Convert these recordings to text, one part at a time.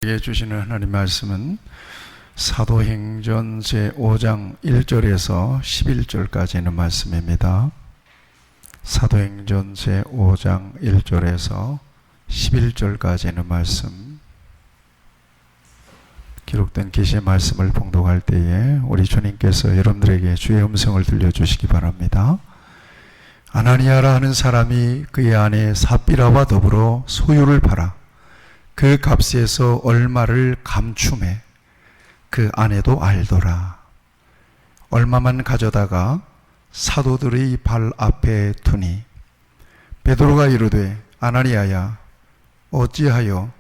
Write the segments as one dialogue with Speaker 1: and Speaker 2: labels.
Speaker 1: 주시는 하나님 말씀은 사도행전 제5장 1절에서 11절까지 있는 말씀입니다. 사도행전 제5장 1절에서 11절까지 있는 말씀, 기록된 계시의 말씀을 봉독할 때에 우리 주님께서 여러분들에게 주의 음성을 들려주시기 바랍니다. 아나니아라 하는 사람이 그의 아내 삽비라와 더불어 소유를 팔아 그 값에서 얼마를 감춤해 그 아내도 알더라. 얼마만 가져다가 사도들의 발 앞에 두니 베드로가 이르되 아나니아야, 어찌하여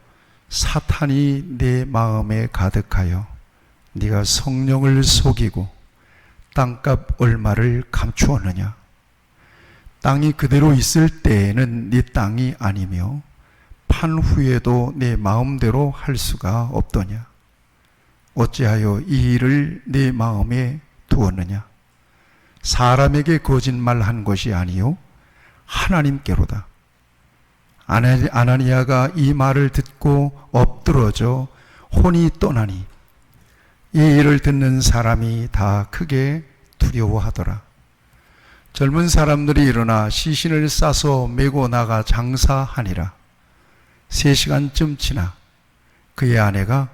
Speaker 1: 사탄이 내 마음에 가득하여 네가 성령을 속이고 땅값 얼마를 감추었느냐? 땅이 그대로 있을 때에는 네 땅이 아니며 판 후에도 내 마음대로 할 수가 없더냐? 어찌하여 이 일을 내 마음에 두었느냐? 사람에게 거짓말한 것이 아니요 하나님께로다. 아나니아가 이 말을 듣고 엎드러져 혼이 떠나니 이 일을 듣는 사람이 다 크게 두려워하더라. 젊은 사람들이 일어나 시신을 싸서 메고 나가 장사하니라. 3시간쯤 지나 그의 아내가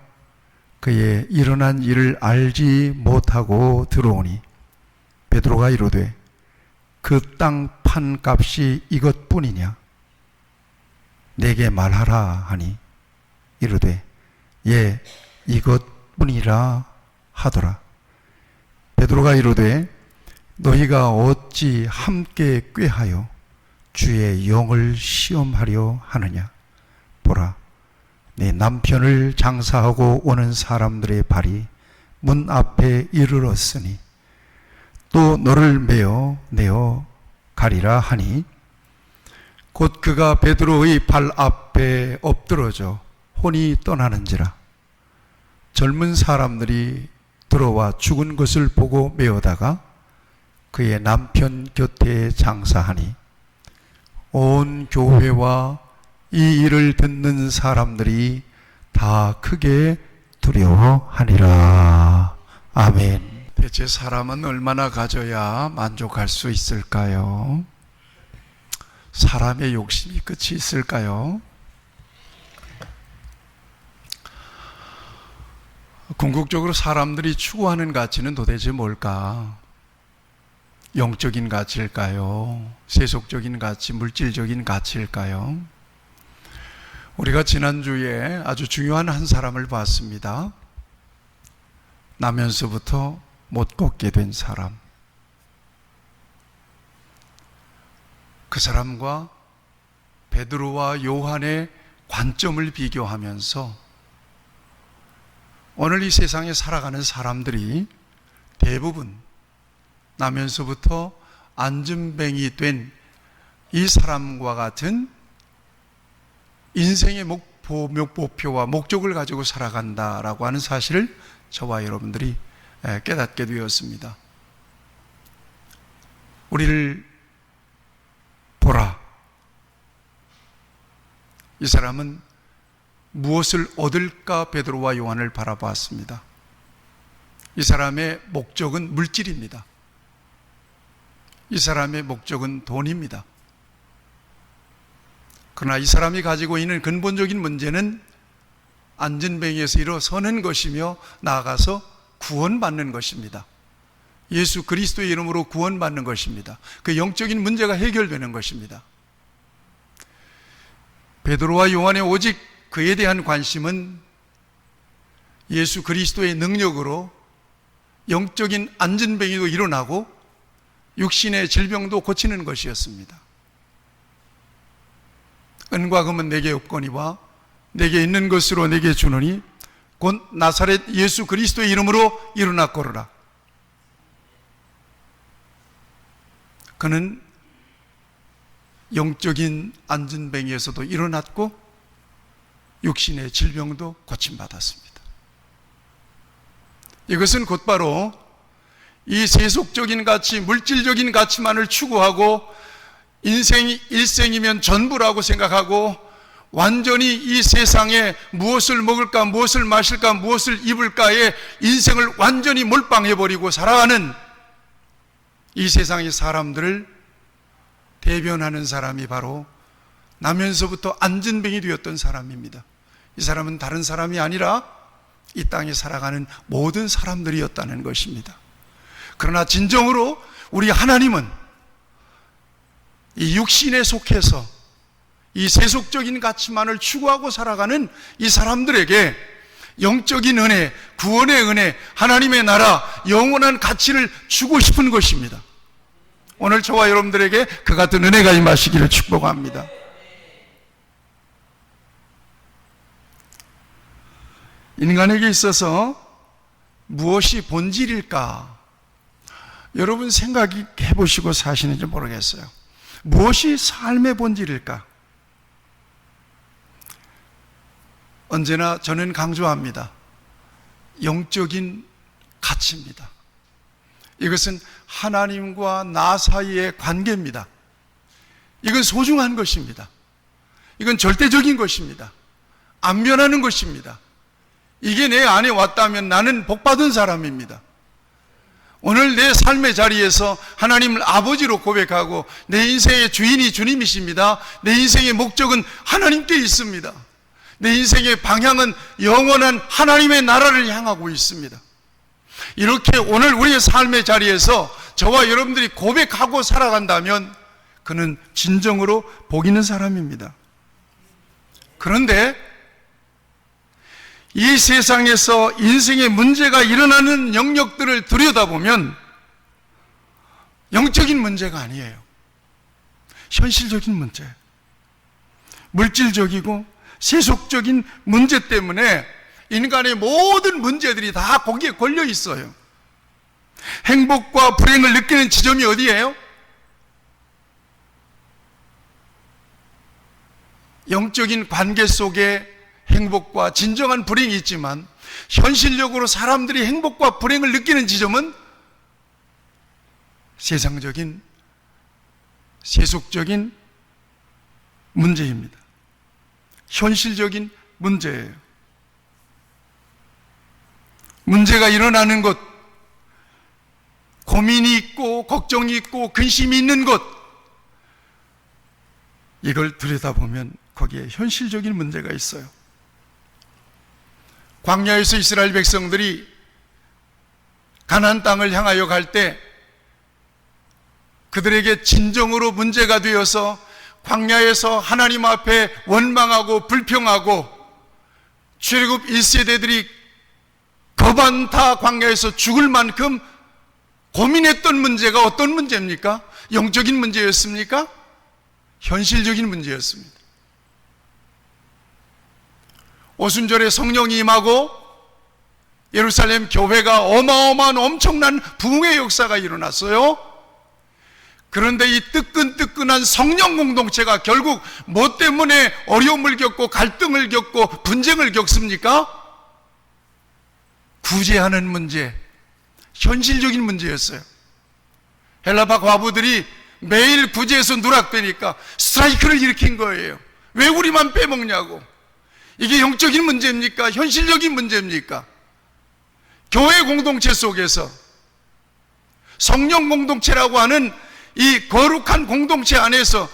Speaker 1: 그의 일어난 일을 알지 못하고 들어오니 베드로가 이르되 그 땅 판 값이 이것뿐이냐? 내게 말하라 하니 이르되 예, 이것뿐이라 하더라. 베드로가 이르되 너희가 어찌 함께 꾀하여 주의 영을 시험하려 하느냐? 보라, 네 남편을 장사하고 오는 사람들의 발이 문 앞에 이르렀으니 또 너를 내어 가리라 하니 곧 그가 베드로의 발 앞에 엎드러져 혼이 떠나는지라. 젊은 사람들이 들어와 죽은 것을 보고 메어다가 그의 남편 곁에 장사하니 온 교회와 이 일을 듣는 사람들이 다 크게 두려워하니라. 아멘. 대체 사람은 얼마나 가져야 만족할 수 있을까요? 사람의 욕심이 끝이 있을까요? 궁극적으로 사람들이 추구하는 가치는 도대체 뭘까? 영적인 가치일까요? 세속적인 가치, 물질적인 가치일까요? 우리가 지난주에 아주 중요한 한 사람을 봤습니다. 나면서부터 못 걷게 된 사람. 그 사람과 베드로와 요한의 관점을 비교하면서 오늘 이 세상에 살아가는 사람들이 대부분 나면서부터 안전뱅이 된 이 사람과 같은 인생의 목표와 목적을 가지고 살아간다라고 하는 사실을 저와 여러분들이 깨닫게 되었습니다. 우리를 보라. 이 사람은 무엇을 얻을까 베드로와 요한을 바라봤습니다. 이 사람의 목적은 물질입니다. 이 사람의 목적은 돈입니다. 그러나 이 사람이 가지고 있는 근본적인 문제는 안전뱅이에서 일어서는 것이며 나아가서 구원받는 것입니다. 예수 그리스도의 이름으로 구원받는 것입니다. 그 영적인 문제가 해결되는 것입니다. 베드로와 요한의 오직 그에 대한 관심은 예수 그리스도의 능력으로 영적인 안전뱅이도 일어나고 육신의 질병도 고치는 것이었습니다. 은과 금은 내게 없거니와 내게 있는 것으로 내게 주노니 곧 나사렛 예수 그리스도의 이름으로 일어나 걸으라. 그는 영적인 안전뱅이에서도 일어났고 육신의 질병도 고침받았습니다. 이것은 곧바로 이 세속적인 가치, 물질적인 가치만을 추구하고 인생이 일생이면 전부라고 생각하고 완전히 이 세상에 무엇을 먹을까, 무엇을 마실까, 무엇을 입을까에 인생을 완전히 몰빵해버리고 살아가는 이 세상의 사람들을 대변하는 사람이 바로 나면서부터 안진뱅이 되었던 사람입니다. 이 사람은 다른 사람이 아니라 이 땅에 살아가는 모든 사람들이었다는 것입니다. 그러나 진정으로 우리 하나님은 이 육신에 속해서 이 세속적인 가치만을 추구하고 살아가는 이 사람들에게 영적인 은혜, 구원의 은혜, 하나님의 나라, 영원한 가치를 주고 싶은 것입니다. 오늘 저와 여러분들에게 그 같은 은혜가 임하시기를 축복합니다. 인간에게 있어서 무엇이 본질일까? 여러분 생각해 보시고 사시는지 모르겠어요. 무엇이 삶의 본질일까? 언제나 저는 강조합니다. 영적인 가치입니다. 이것은 하나님과 나 사이의 관계입니다. 이건 소중한 것입니다. 이건 절대적인 것입니다. 안 변하는 것입니다. 이게 내 안에 왔다면 나는 복받은 사람입니다. 오늘 내 삶의 자리에서 하나님을 아버지로 고백하고 내 인생의 주인이 주님이십니다. 내 인생의 목적은 하나님께 있습니다. 내 인생의 방향은 영원한 하나님의 나라를 향하고 있습니다. 이렇게 오늘 우리의 삶의 자리에서 저와 여러분들이 고백하고 살아간다면 그는 진정으로 복 있는 사람입니다. 그런데 이 세상에서 인생의 문제가 일어나는 영역들을 들여다보면 영적인 문제가 아니에요. 현실적인 문제, 물질적이고 세속적인 문제 때문에 인간의 모든 문제들이 다 거기에 걸려 있어요. 행복과 불행을 느끼는 지점이 어디예요? 영적인 관계 속에 행복과 진정한 불행이 있지만 현실적으로 사람들이 행복과 불행을 느끼는 지점은 세상적인 세속적인 문제입니다. 현실적인 문제예요. 문제가 일어나는 곳, 고민이 있고 걱정이 있고 근심이 있는 곳, 이걸 들여다보면 거기에 현실적인 문제가 있어요. 광야에서 이스라엘 백성들이 가나안 땅을 향하여 갈 때 그들에게 진정으로 문제가 되어서 광야에서 하나님 앞에 원망하고 불평하고 출애굽 1세대들이 거반타 광야에서 죽을 만큼 고민했던 문제가 어떤 문제입니까? 영적인 문제였습니까? 현실적인 문제였습니다. 오순절에 성령이 임하고 예루살렘 교회가 어마어마한 엄청난 부흥의 역사가 일어났어요. 그런데 이 뜨끈뜨끈한 성령 공동체가 결국 뭐 때문에 어려움을 겪고 갈등을 겪고 분쟁을 겪습니까? 구제하는 문제, 현실적인 문제였어요. 헬라파 과부들이 매일 구제해서 누락되니까 스트라이크를 일으킨 거예요. 왜 우리만 빼먹냐고. 이게 영적인 문제입니까? 현실적인 문제입니까? 교회 공동체 속에서 성령 공동체라고 하는 이 거룩한 공동체 안에서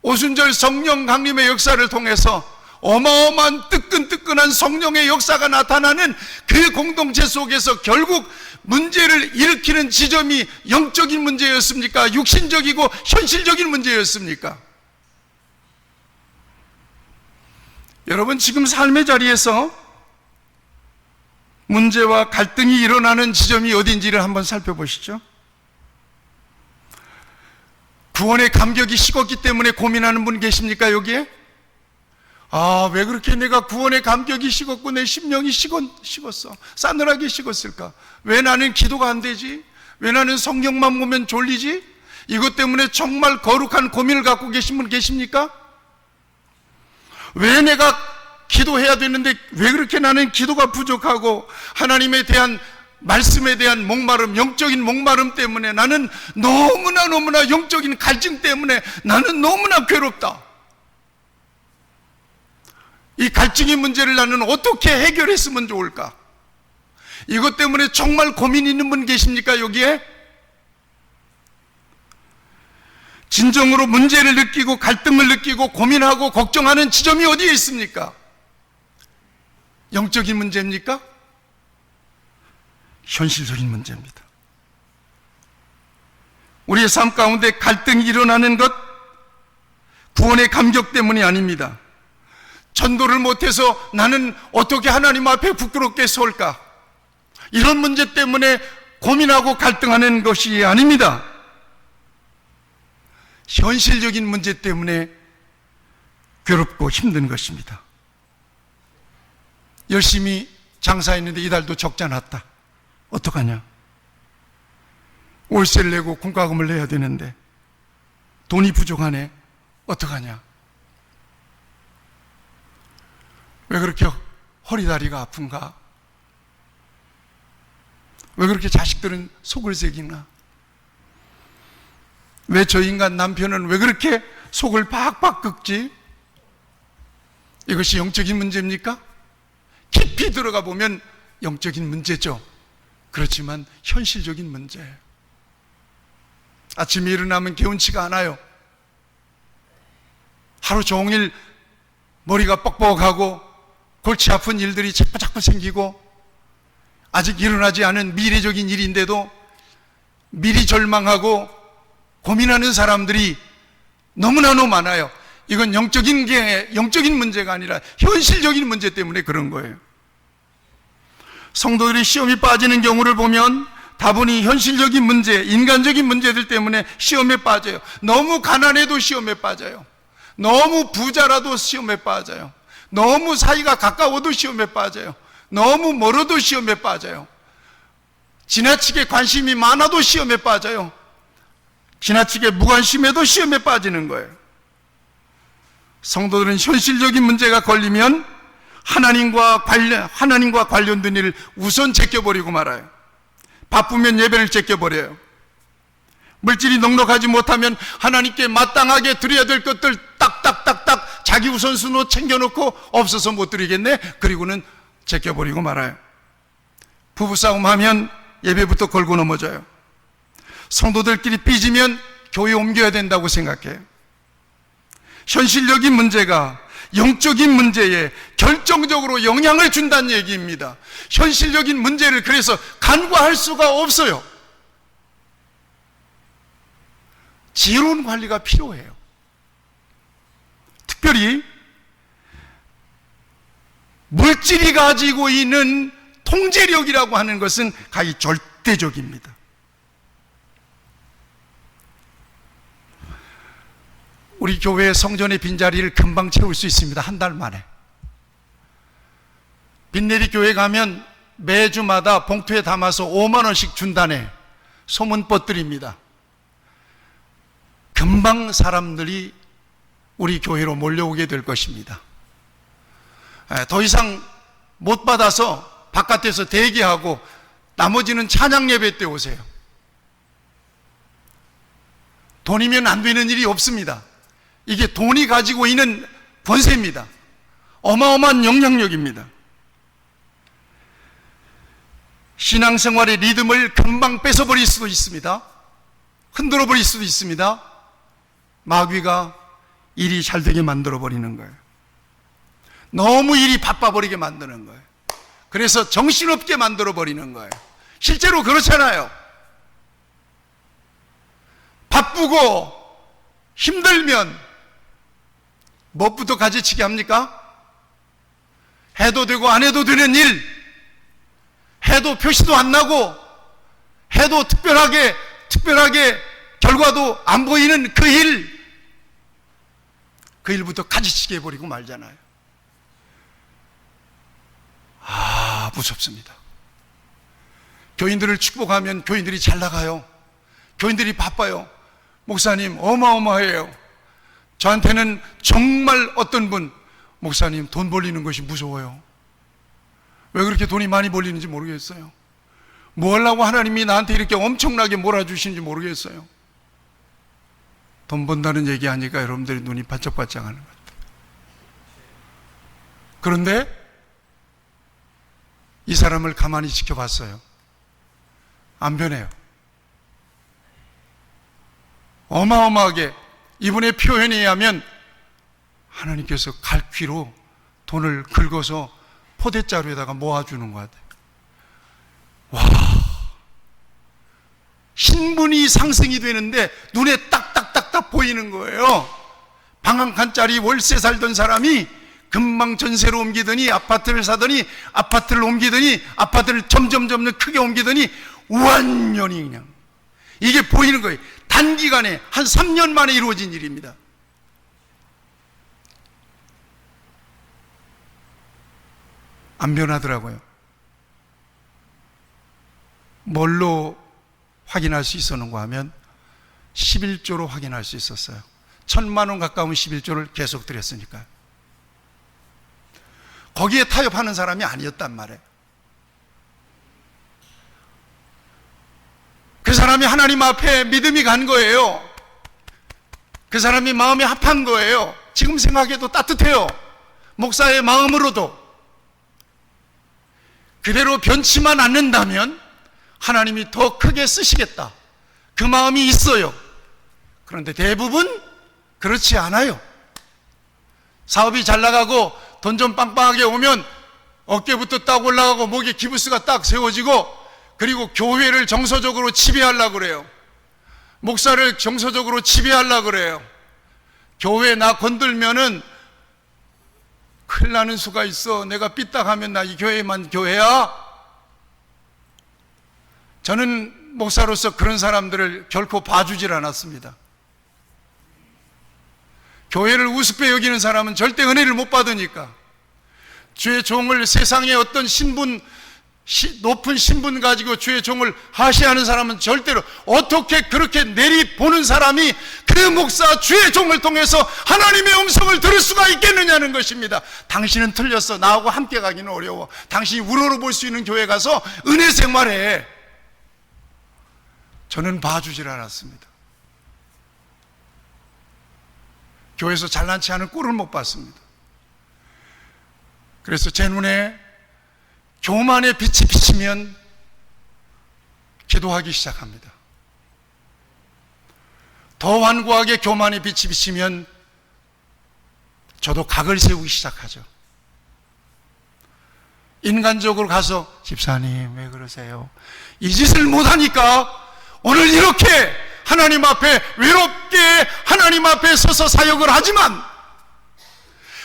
Speaker 1: 오순절 성령 강림의 역사를 통해서 어마어마한 뜨끈뜨끈한 성령의 역사가 나타나는 그 공동체 속에서 결국 문제를 일으키는 지점이 영적인 문제였습니까? 육신적이고 현실적인 문제였습니까? 여러분, 지금 삶의 자리에서 문제와 갈등이 일어나는 지점이 어딘지를 한번 살펴보시죠. 구원의 감격이 식었기 때문에 고민하는 분 계십니까, 여기에? 왜 그렇게 내가 구원의 감격이 식었고 내 심령이 식었어? 싸늘하게 식었을까? 왜 나는 기도가 안 되지? 왜 나는 성경만 보면 졸리지? 이것 때문에 정말 거룩한 고민을 갖고 계신 분 계십니까? 왜 내가 기도해야 되는데 왜 그렇게 나는 기도가 부족하고 하나님에 대한 말씀에 대한 목마름, 영적인 목마름 때문에 나는 너무나 영적인 갈증 때문에 나는 너무나 괴롭다. 이 갈증의 문제를 나는 어떻게 해결했으면 좋을까? 이것 때문에 정말 고민 있는 분 계십니까, 여기에? 진정으로 문제를 느끼고 갈등을 느끼고 고민하고 걱정하는 지점이 어디에 있습니까? 영적인 문제입니까? 현실적인 문제입니다. 우리의 삶 가운데 갈등이 일어나는 것, 구원의 감격 때문이 아닙니다. 전도를 못해서 나는 어떻게 하나님 앞에 부끄럽게 설까? 이런 문제 때문에 고민하고 갈등하는 것이 아닙니다. 현실적인 문제 때문에 괴롭고 힘든 것입니다. 열심히 장사했는데 이달도 적자 났다. 어떡하냐? 월세를 내고 공과금을 내야 되는데 돈이 부족하네. 어떡하냐? 왜 그렇게 허리다리가 아픈가? 왜 그렇게 자식들은 속을 새기나? 왜 저 인간 남편은 왜 그렇게 속을 박박 긁지? 이것이 영적인 문제입니까? 깊이 들어가 보면 영적인 문제죠. 그렇지만 현실적인 문제예요. 아침에 일어나면 개운치가 않아요. 하루 종일 머리가 뻑뻑하고 골치 아픈 일들이 자꾸 생기고 아직 일어나지 않은 미래적인 일인데도 미리 절망하고 고민하는 사람들이 너무나도 많아요. 이건 영적인 문제가 아니라 현실적인 문제 때문에 그런 거예요. 성도들이 시험에 빠지는 경우를 보면 다분히 현실적인 문제, 인간적인 문제들 때문에 시험에 빠져요. 너무 가난해도 시험에 빠져요. 너무 부자라도 시험에 빠져요. 너무 사이가 가까워도 시험에 빠져요. 너무 멀어도 시험에 빠져요. 지나치게 관심이 많아도 시험에 빠져요. 지나치게 무관심해도 시험에 빠지는 거예요. 성도들은 현실적인 문제가 걸리면 하나님과 관련된 일을 우선 제껴버리고 말아요. 바쁘면 예배를 제껴버려요. 물질이 넉넉하지 못하면 하나님께 마땅하게 드려야 될 것들 딱딱딱딱 자기 우선순위로 챙겨놓고 없어서 못 드리겠네? 그리고는 제껴버리고 말아요. 부부싸움 하면 예배부터 걸고 넘어져요. 성도들끼리 삐지면 교회 옮겨야 된다고 생각해요. 현실적인 문제가 영적인 문제에 결정적으로 영향을 준다는 얘기입니다. 현실적인 문제를 그래서 간과할 수가 없어요. 지혜로운 관리가 필요해요. 특별히 물질이 가지고 있는 통제력이라고 하는 것은 가히 절대적입니다. 우리 교회 성전의 빈자리를 금방 채울 수 있습니다. 한 달 만에. 빈내리 교회 가면 매주마다 봉투에 담아서 5만 원씩 준다네 소문 뻗들입니다. 금방 사람들이 우리 교회로 몰려오게 될 것입니다. 더 이상 못 받아서 바깥에서 대기하고 나머지는 찬양 예배 때 오세요. 돈이면 안 되는 일이 없습니다. 이게 돈이 가지고 있는 권세입니다. 어마어마한 영향력입니다. 신앙생활의 리듬을 금방 뺏어버릴 수도 있습니다. 흔들어버릴 수도 있습니다. 마귀가 일이 잘 되게 만들어버리는 거예요. 너무 일이 바빠버리게 만드는 거예요. 그래서 정신없게 만들어버리는 거예요. 실제로 그렇잖아요. 바쁘고 힘들면 무엇부터 가지치기 합니까? 해도 되고 안 해도 되는 일, 해도 표시도 안 나고 해도 특별하게 결과도 안 보이는 그 일부터 가지치기 해버리고 말잖아요. 무섭습니다. 교인들을 축복하면 교인들이 잘 나가요. 교인들이 바빠요. 목사님 어마어마해요. 저한테는 정말 어떤 분, 목사님 돈 벌리는 것이 무서워요. 왜 그렇게 돈이 많이 벌리는지 모르겠어요. 뭐 하려고 하나님이 나한테 이렇게 엄청나게 몰아주시는지 모르겠어요. 돈 번다는 얘기하니까 여러분들이 눈이 반짝반짝하는 것 같아요. 그런데 이 사람을 가만히 지켜봤어요. 안 변해요. 어마어마하게 이분의 표현에 의하면 하나님께서 갈퀴로 돈을 긁어서 포대자루에다가 모아주는 것 같아요. 와, 신분이 상승이 되는데 눈에 딱딱딱딱 보이는 거예요. 방 한 칸짜리 월세 살던 사람이 금방 전세로 옮기더니 아파트를 사더니 아파트를 옮기더니 아파트를 점점 크게 옮기더니 완전히 그냥 이게 보이는 거예요. 단기간에 한 3년 만에 이루어진 일입니다. 안 변하더라고요. 뭘로 확인할 수 있었는가 하면 11조로 확인할 수 있었어요. 1,000만 원 가까운 11조를 계속 드렸으니까요. 거기에 타협하는 사람이 아니었단 말이에요. 그 사람이 하나님 앞에 믿음이 간 거예요. 그 사람이 마음이 합한 거예요. 지금 생각해도 따뜻해요. 목사의 마음으로도. 그대로 변치만 않는다면 하나님이 더 크게 쓰시겠다. 그 마음이 있어요. 그런데 대부분 그렇지 않아요. 사업이 잘 나가고 돈 좀 빵빵하게 오면 어깨부터 딱 올라가고 목에 기부스가 딱 세워지고, 그리고 교회를 정서적으로 지배하려고 그래요. 목사를 정서적으로 지배하려고 그래요. 교회 나 건들면은 큰일 나는 수가 있어. 내가 삐딱하면 나 이 교회만 교회야. 저는 목사로서 그런 사람들을 결코 봐주질 않았습니다. 교회를 우습게 여기는 사람은 절대 은혜를 못 받으니까. 주의 종을 세상의 어떤 신분, 높은 신분 가지고 주의 종을 하시하는 사람은 절대로, 어떻게 그렇게 내리보는 사람이 그 목사 주의 종을 통해서 하나님의 음성을 들을 수가 있겠느냐는 것입니다. 당신은 틀렸어. 나하고 함께 가기는 어려워. 당신이 우러러 볼 수 있는 교회 가서 은혜 생활해. 저는 봐주질 않았습니다. 교회에서 잘난 체 하는 꼴을 못 봤습니다. 그래서 제 눈에 교만의 빛이 비치면 기도하기 시작합니다. 더 완고하게 교만의 빛이 비치면 저도 각을 세우기 시작하죠. 인간적으로 가서 집사님 왜 그러세요? 이 짓을 못하니까 오늘 이렇게 하나님 앞에 외롭게 하나님 앞에 서서 사역을 하지만,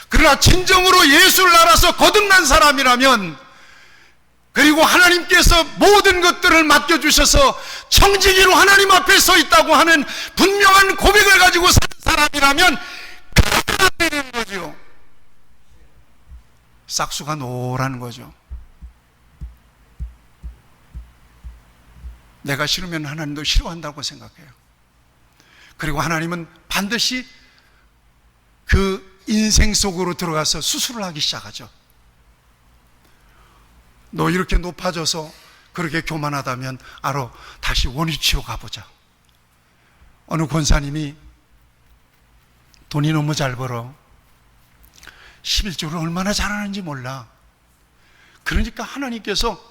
Speaker 1: 그러나 진정으로 예수를 알아서 거듭난 사람이라면, 그리고 하나님께서 모든 것들을 맡겨주셔서 청지기로 하나님 앞에 서 있다고 하는 분명한 고백을 가지고 사는 사람이라면 가면 되는 거죠. 싹수가 노란 거죠. 내가 싫으면 하나님도 싫어한다고 생각해요. 그리고 하나님은 반드시 그 인생 속으로 들어가서 수술을 하기 시작하죠. 너 이렇게 높아져서 그렇게 교만하다면 알아, 다시 원위치로 가보자. 어느 권사님이 돈이 너무 잘 벌어 11조를 얼마나 잘하는지 몰라. 그러니까 하나님께서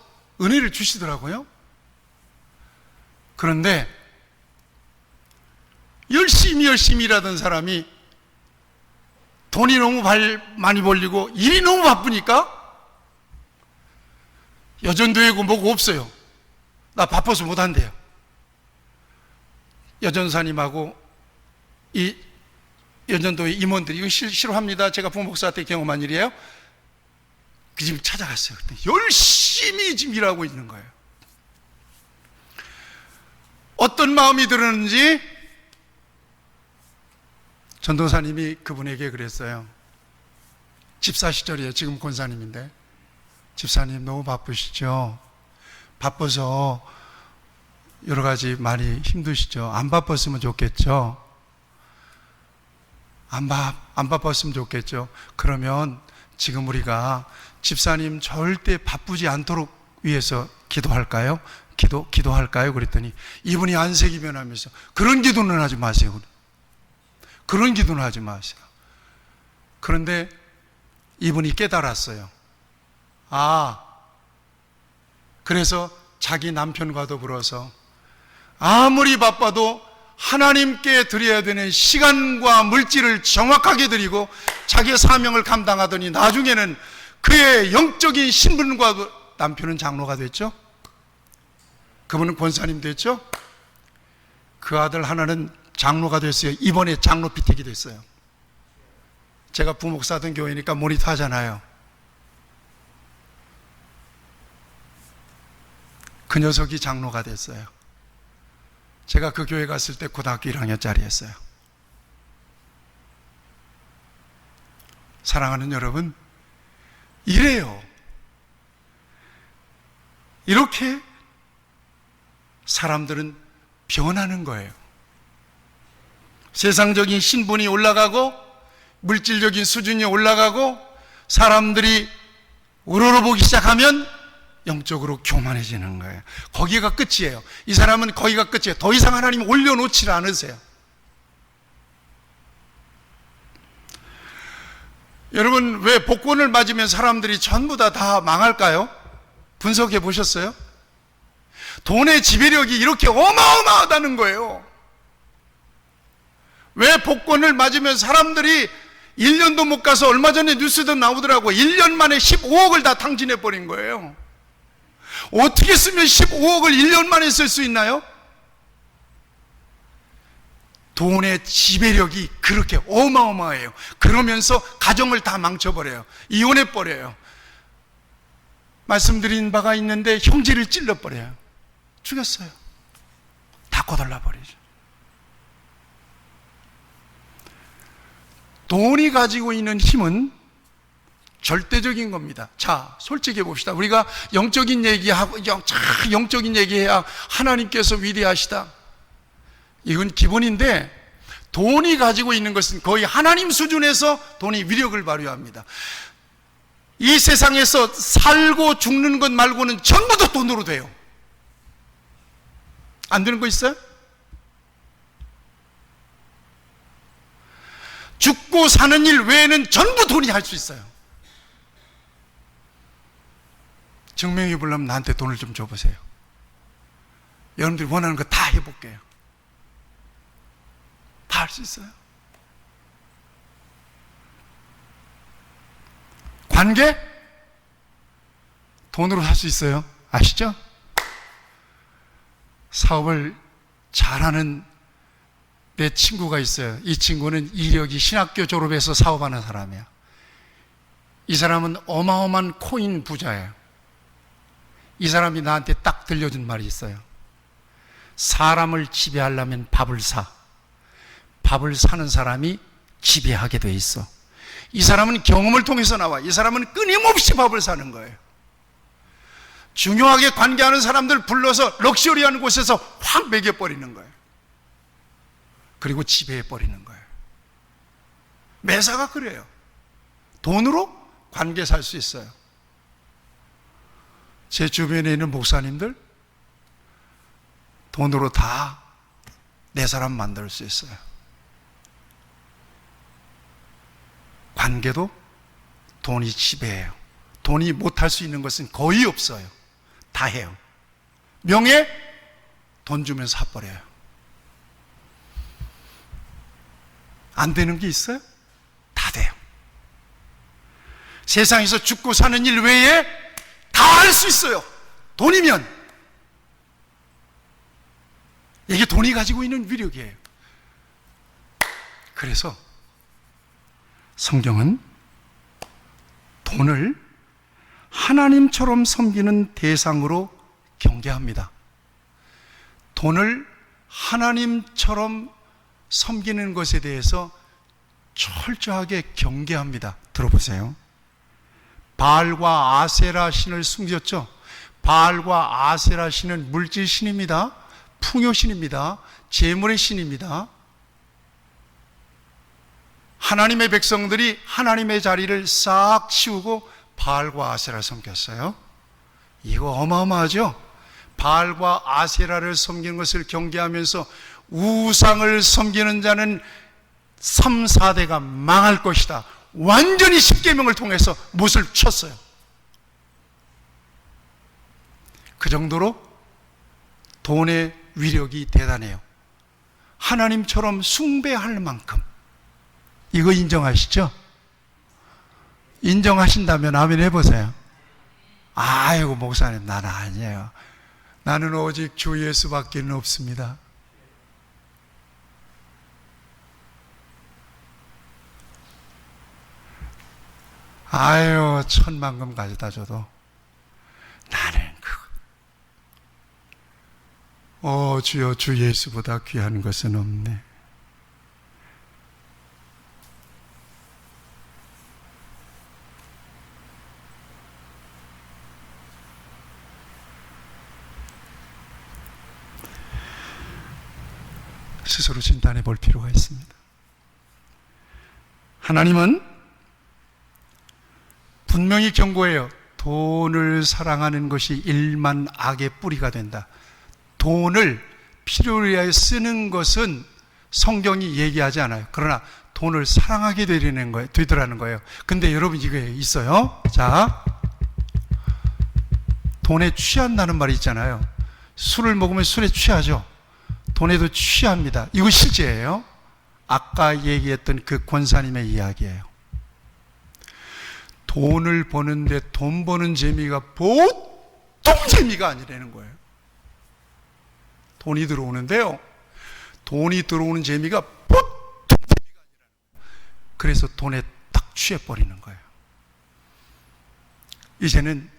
Speaker 1: 은혜를 주시더라고요. 그런데 열심히 일하던 사람이 돈이 너무 많이 벌리고 일이 너무 바쁘니까 여전도 하고 뭐고 없어요. 나 바빠서 못한대요. 여전사님하고 이 여전도의 임원들이, 이거 싫어합니다. 제가 부목사한테 경험한 일이에요. 그 집을 찾아갔어요. 열심히 지금 일하고 있는 거예요. 어떤 마음이 들었는지 전도사님이 그분에게 그랬어요. 집사 시절이에요. 지금 권사님인데, 집사님 너무 바쁘시죠? 바빠서 여러 가지 많이 힘드시죠? 안 바빴으면 좋겠죠? 안 바빴으면 좋겠죠? 그러면 지금 우리가 집사님 절대 바쁘지 않도록 위해서 기도할까요? 기도할까요? 그랬더니 이분이 안색이 변하면서 그런 기도는 하지 마세요. 그런 기도는 하지 마세요. 그런데 이분이 깨달았어요. 그래서 자기 남편과 더불어서 아무리 바빠도 하나님께 드려야 되는 시간과 물질을 정확하게 드리고 자기의 사명을 감당하더니 나중에는 그의 영적인 신분과 남편은 장로가 됐죠. 그분은 권사님 됐죠. 그 아들 하나는 장로가 됐어요. 이번에 장로 피택이 됐어요. 제가 부목사 하던 교회니까 모니터 하잖아요. 그 녀석이 장로가 됐어요. 제가 그 교회 갔을 때 고등학교 1학년짜리였어요. 사랑하는 여러분, 이래요. 이렇게 사람들은 변하는 거예요. 세상적인 신분이 올라가고 물질적인 수준이 올라가고 사람들이 우러러보기 시작하면 영적으로 교만해지는 거예요. 거기가 끝이에요. 이 사람은 거기가 끝이에요. 더 이상 하나님 올려놓지 않으세요. 여러분, 왜 복권을 맞으면 사람들이 전부 다 망할까요? 분석해 보셨어요? 돈의 지배력이 이렇게 어마어마하다는 거예요. 왜 복권을 맞으면 사람들이 1년도 못 가서 얼마 전에 뉴스도 나오더라고요. 1년 만에 15억을 다 탕진해 버린 거예요. 어떻게 쓰면 15억을 1년 만에 쓸 수 있나요? 돈의 지배력이 그렇게 어마어마해요. 그러면서 가정을 다 망쳐버려요. 이혼해버려요. 말씀드린 바가 있는데 형제를 찔러버려요. 죽였어요. 다 거덜나버리죠. 돈이 가지고 있는 힘은 절대적인 겁니다. 자, 솔직히 봅시다. 우리가 영적인 얘기하고, 영적인 얘기해야 하나님께서 위대하시다. 이건 기본인데, 돈이 가지고 있는 것은 거의 하나님 수준에서 돈이 위력을 발휘합니다. 이 세상에서 살고 죽는 것 말고는 전부 다 돈으로 돼요. 안 되는 거 있어요? 죽고 사는 일 외에는 전부 돈이 할 수 있어요. 증명해 보려면 나한테 돈을 좀 줘보세요. 여러분들이 원하는 거 다 해볼게요. 다 할 수 있어요. 관계? 돈으로 살 수 있어요. 아시죠? 사업을 잘하는 내 친구가 있어요. 이 친구는 이력이 신학교 졸업해서 사업하는 사람이야. 이 사람은 어마어마한 코인 부자예요. 이 사람이 나한테 딱 들려준 말이 있어요. 사람을 지배하려면 밥을 사. 밥을 사는 사람이 지배하게 돼 있어. 이 사람은 경험을 통해서 나와. 이 사람은 끊임없이 밥을 사는 거예요. 중요하게 관계하는 사람들 불러서 럭셔리한 곳에서 확 먹여버리는 거예요. 그리고 지배해버리는 거예요. 매사가 그래요. 돈으로 관계 살 수 있어요. 제 주변에 있는 목사님들 돈으로 다 내 사람 만들 수 있어요. 관계도 돈이 지배해요. 돈이 못할 수 있는 것은 거의 없어요. 다 해요. 명예? 돈 주면 사버려요. 안 되는 게 있어요? 다 돼요. 세상에서 죽고 사는 일 외에 다 할 수 있어요. 돈이면. 이게 돈이 가지고 있는 위력이에요. 그래서 성경은 돈을 하나님처럼 섬기는 대상으로 경계합니다. 돈을 하나님처럼 섬기는 것에 대해서 철저하게 경계합니다. 들어보세요. 바알과 아세라 신을 숨겼죠. 바알과 아세라 신은 물질 신입니다. 풍요 신입니다. 재물의 신입니다. 하나님의 백성들이 하나님의 자리를 싹 치우고 바알과 아세라를 섬겼어요. 이거 어마어마하죠? 바알과 아세라를 섬기는 것을 경계하면서 우상을 섬기는 자는 3, 4대가 망할 것이다. 완전히 십계명을 통해서 못을 쳤어요. 그 정도로 돈의 위력이 대단해요. 하나님처럼 숭배할 만큼. 이거 인정하시죠? 인정하신다면 아멘 해보세요. 아이고 목사님, 나는 아니에요. 나는 오직 주 예수밖에 없습니다. 아유, 천만금 가져다 줘도 나는 주여, 주 예수보다 귀한 것은 없네. 스스로 진단해 볼 필요가 있습니다. 하나님은 분명히 경고해요. 돈을 사랑하는 것이 일만 악의 뿌리가 된다. 돈을 필요를 위하여 쓰는 것은 성경이 얘기하지 않아요. 그러나 돈을 사랑하게 되더라는 거예요. 근데 여러분, 이게 있어요. 자, 돈에 취한다는 말이 있잖아요. 술을 먹으면 술에 취하죠. 돈에도 취합니다. 이거 실제예요. 아까 얘기했던 그 권사님의 이야기예요. 돈을 버는데 돈 버는 재미가 보통 재미가 아니라는 거예요. 돈이 들어오는데요, 돈이 들어오는 재미가 보통 재미가 아니라는 거예요. 그래서 돈에 딱 취해버리는 거예요. 이제는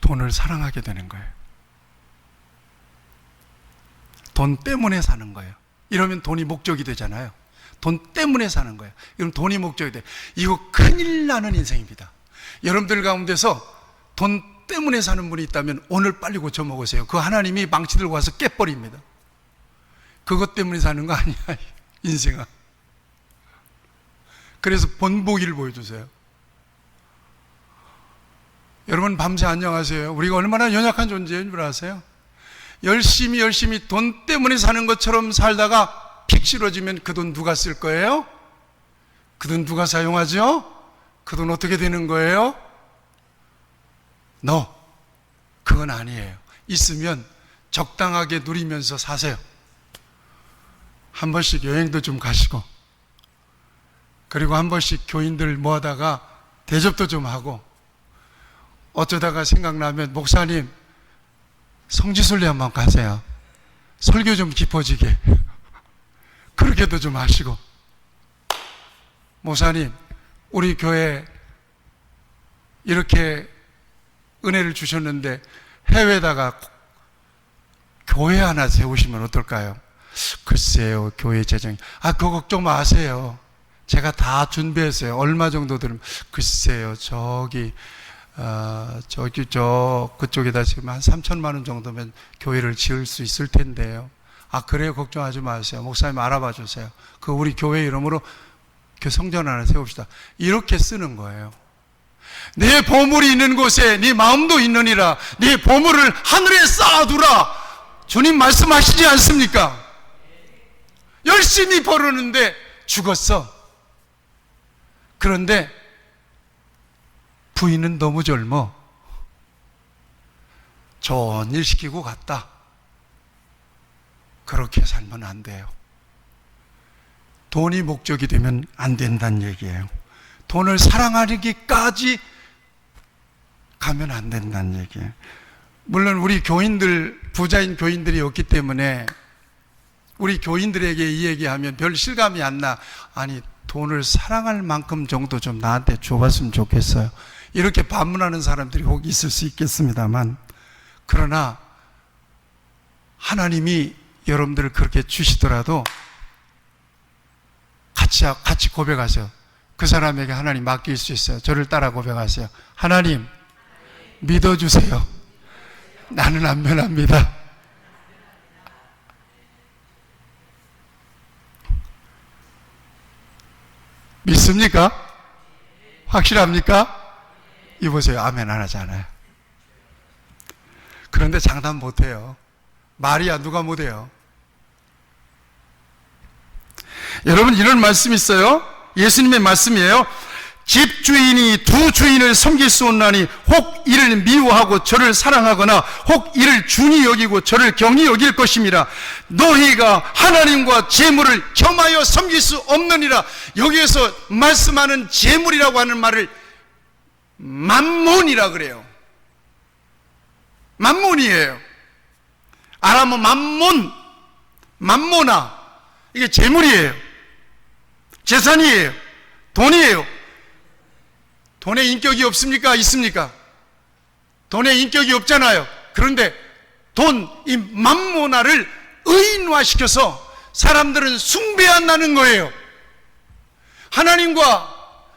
Speaker 1: 돈을 사랑하게 되는 거예요. 돈 때문에 사는 거예요. 이러면 돈이 목적이 되잖아요. 돈 때문에 사는 거예요. 이러면 돈이 목적이 돼. 이거 큰일 나는 인생입니다. 여러분들 가운데서 돈 때문에 사는 분이 있다면 오늘 빨리 고쳐 먹으세요. 그 하나님이 망치 들고 와서 깨버립니다. 그것 때문에 사는 거 아니야, 인생아. 그래서 본보기를 보여주세요. 여러분, 밤새 안녕하세요. 우리가 얼마나 연약한 존재인 줄 아세요? 열심히 돈 때문에 사는 것처럼 살다가 픽 싫어지면 그 돈 누가 쓸 거예요? 그 돈 누가 사용하죠? 그 돈 어떻게 되는 거예요? 그건 아니에요. 있으면 적당하게 누리면서 사세요. 한 번씩 여행도 좀 가시고, 그리고 한 번씩 교인들 모아다가 대접도 좀 하고, 어쩌다가 생각나면 목사님 성지순례 한번 가세요. 설교 좀 깊어지게. 그렇게도 좀 하시고, 목사님 우리 교회 이렇게 은혜를 주셨는데 해외에다가 교회 하나 세우시면 어떨까요? 글쎄요, 교회 재정이. 그거 걱정 마세요. 제가 다 준비했어요. 얼마 정도 들으면. 글쎄요, 그쪽에다 지금 한 3천만 원 정도면 교회를 지을 수 있을 텐데요. 그래요? 걱정하지 마세요. 목사님 알아봐 주세요. 우리 교회 이름으로 성전 하나 세웁시다. 이렇게 쓰는 거예요. 내 보물이 있는 곳에 네 마음도 있느니라. 네 보물을 하늘에 쌓아두라. 주님 말씀하시지 않습니까? 열심히 벌었는데 죽었어. 그런데 부인은 너무 젊어. 좋은 일 시키고 갔다. 그렇게 살면 안 돼요. 돈이 목적이 되면 안 된다는 얘기예요. 돈을 사랑하기까지 가면 안 된다는 얘기예요. 물론 우리 교인들, 부자인 교인들이 없기 때문에 우리 교인들에게 이 얘기하면 별 실감이 안 나. 아니, 돈을 사랑할 만큼 정도 좀 나한테 줘봤으면 좋겠어요. 이렇게 반문하는 사람들이 혹 있을 수 있겠습니다만, 그러나 하나님이 여러분들을 그렇게 주시더라도 같이 고백하세요. 그 사람에게 하나님 맡길 수 있어요. 저를 따라 고백하세요. 하나님, 믿어주세요. 나는 안 변합니다. 믿습니까? 확실합니까? 이보세요. 아멘 안 하잖아요. 그런데 장담 못해요. 말이야 누가 못해요. 여러분, 이런 말씀 있어요.
Speaker 2: 예수님의 말씀이에요. 집주인이 두 주인을 섬길 수 없나니 혹 이를 미워하고 저를 사랑하거나 혹 이를 중히 여기고 저를 경히 여길 것임이라. 너희가 하나님과 재물을 겸하여 섬길 수 없느니라. 여기에서 말씀하는 재물이라고 하는 말을 맘몬이라 그래요. 맘몬이에요. 아람어 맘몬, 맘모나, 이게 재물이에요. 재산이에요. 돈이에요. 돈에 인격이 없습니까? 있습니까? 돈에 인격이 없잖아요. 그런데 돈, 이 맘모나를 의인화시켜서 사람들은 숭배한다는 거예요. 하나님과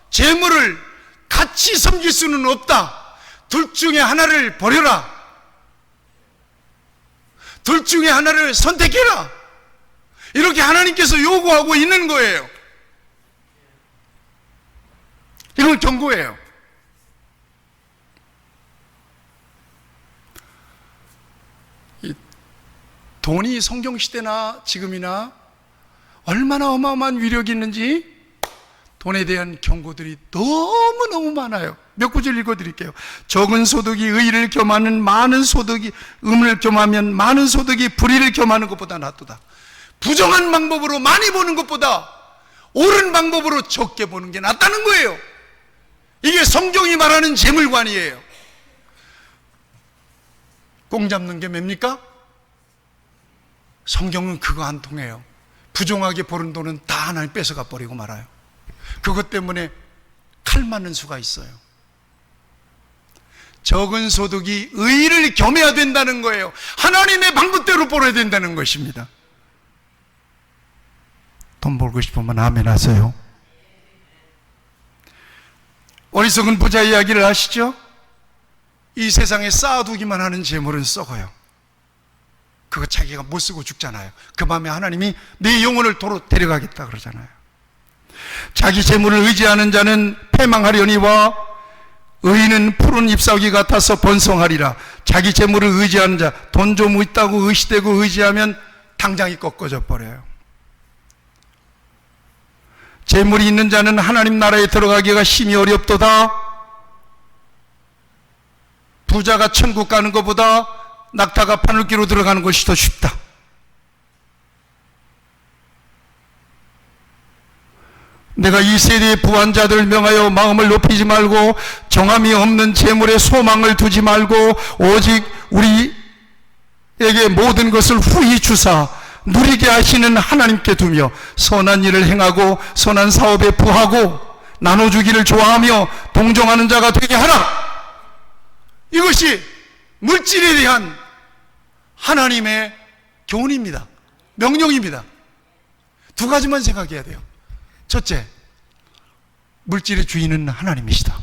Speaker 2: 재물을 같이 섬길 수는 없다. 둘 중에 하나를 버려라. 둘 중에 하나를 선택해라. 이렇게 하나님께서 요구하고 있는 거예요. 이건 경고예요. 이 돈이 성경시대나 지금이나 얼마나 어마어마한 위력이 있는지 돈에 대한 경고들이 너무너무 많아요. 몇 구절 읽어드릴게요. 적은 소득이 의를 겸하는 많은 소득이 음을 겸하면 많은 소득이 불의를 겸하는 것보다 낫도다. 부정한 방법으로 많이 보는 것보다 옳은 방법으로 적게 보는 게 낫다는 거예요. 이게 성경이 말하는 재물관이에요. 꽁 잡는 게 뭡니까? 성경은 그거 안 통해요. 부정하게 버는 돈은 다 하나님 뺏어가 버리고 말아요. 그것 때문에 칼 맞는 수가 있어요. 적은 소득이 의를 겸해야 된다는 거예요. 하나님의 방법대로 벌어야 된다는 것입니다. 돈 벌고 싶으면 아멘 하세요. 어리석은 부자 이야기를 아시죠? 이 세상에 쌓아두기만 하는 재물은 썩어요. 그거 자기가 못 쓰고 죽잖아요. 그 밤에 하나님이 네 영혼을 도로 데려가겠다 그러잖아요. 자기 재물을 의지하는 자는 패망하려니와 의인은 푸른 잎사귀 같아서 번성하리라. 자기 재물을 의지하는 자, 돈 좀 있다고 의시되고 의지하면 당장이 꺾어져 버려요. 재물이 있는 자는 하나님 나라에 들어가기가 심히 어렵도다. 부자가 천국 가는 것보다 낙타가 바늘기로 들어가는 것이 더 쉽다. 내가 이 세대의 부한자들을 명하여 마음을 높이지 말고 정함이 없는 재물에 소망을 두지 말고 오직 우리에게 모든 것을 후히 주사 누리게 하시는 하나님께 두며 선한 일을 행하고 선한 사업에 부하고 나눠주기를 좋아하며 동정하는 자가 되게 하라. 이것이 물질에 대한 하나님의 교훈입니다. 명령입니다. 두 가지만 생각해야 돼요. 첫째, 물질의 주인은 하나님이시다.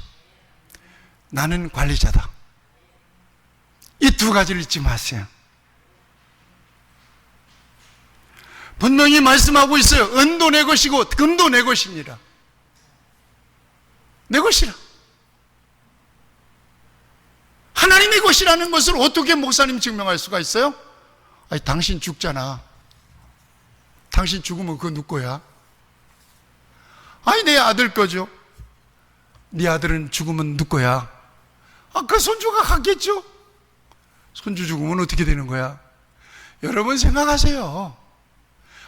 Speaker 2: 나는 관리자다. 이 두 가지를 잊지 마세요. 분명히 말씀하고 있어요. 은도 내 것이고 금도 내 것입니다. 내 것이라. 하나님의 것이라는 것을 어떻게 목사님 증명할 수가 있어요? 아니, 당신 죽잖아. 당신 죽으면 그거 누구 거야? 아니, 내 아들 거죠. 네 아들은 죽으면 누구 거야? 그 손주가 갖겠죠. 손주 죽으면 어떻게 되는 거야? 여러분 생각하세요.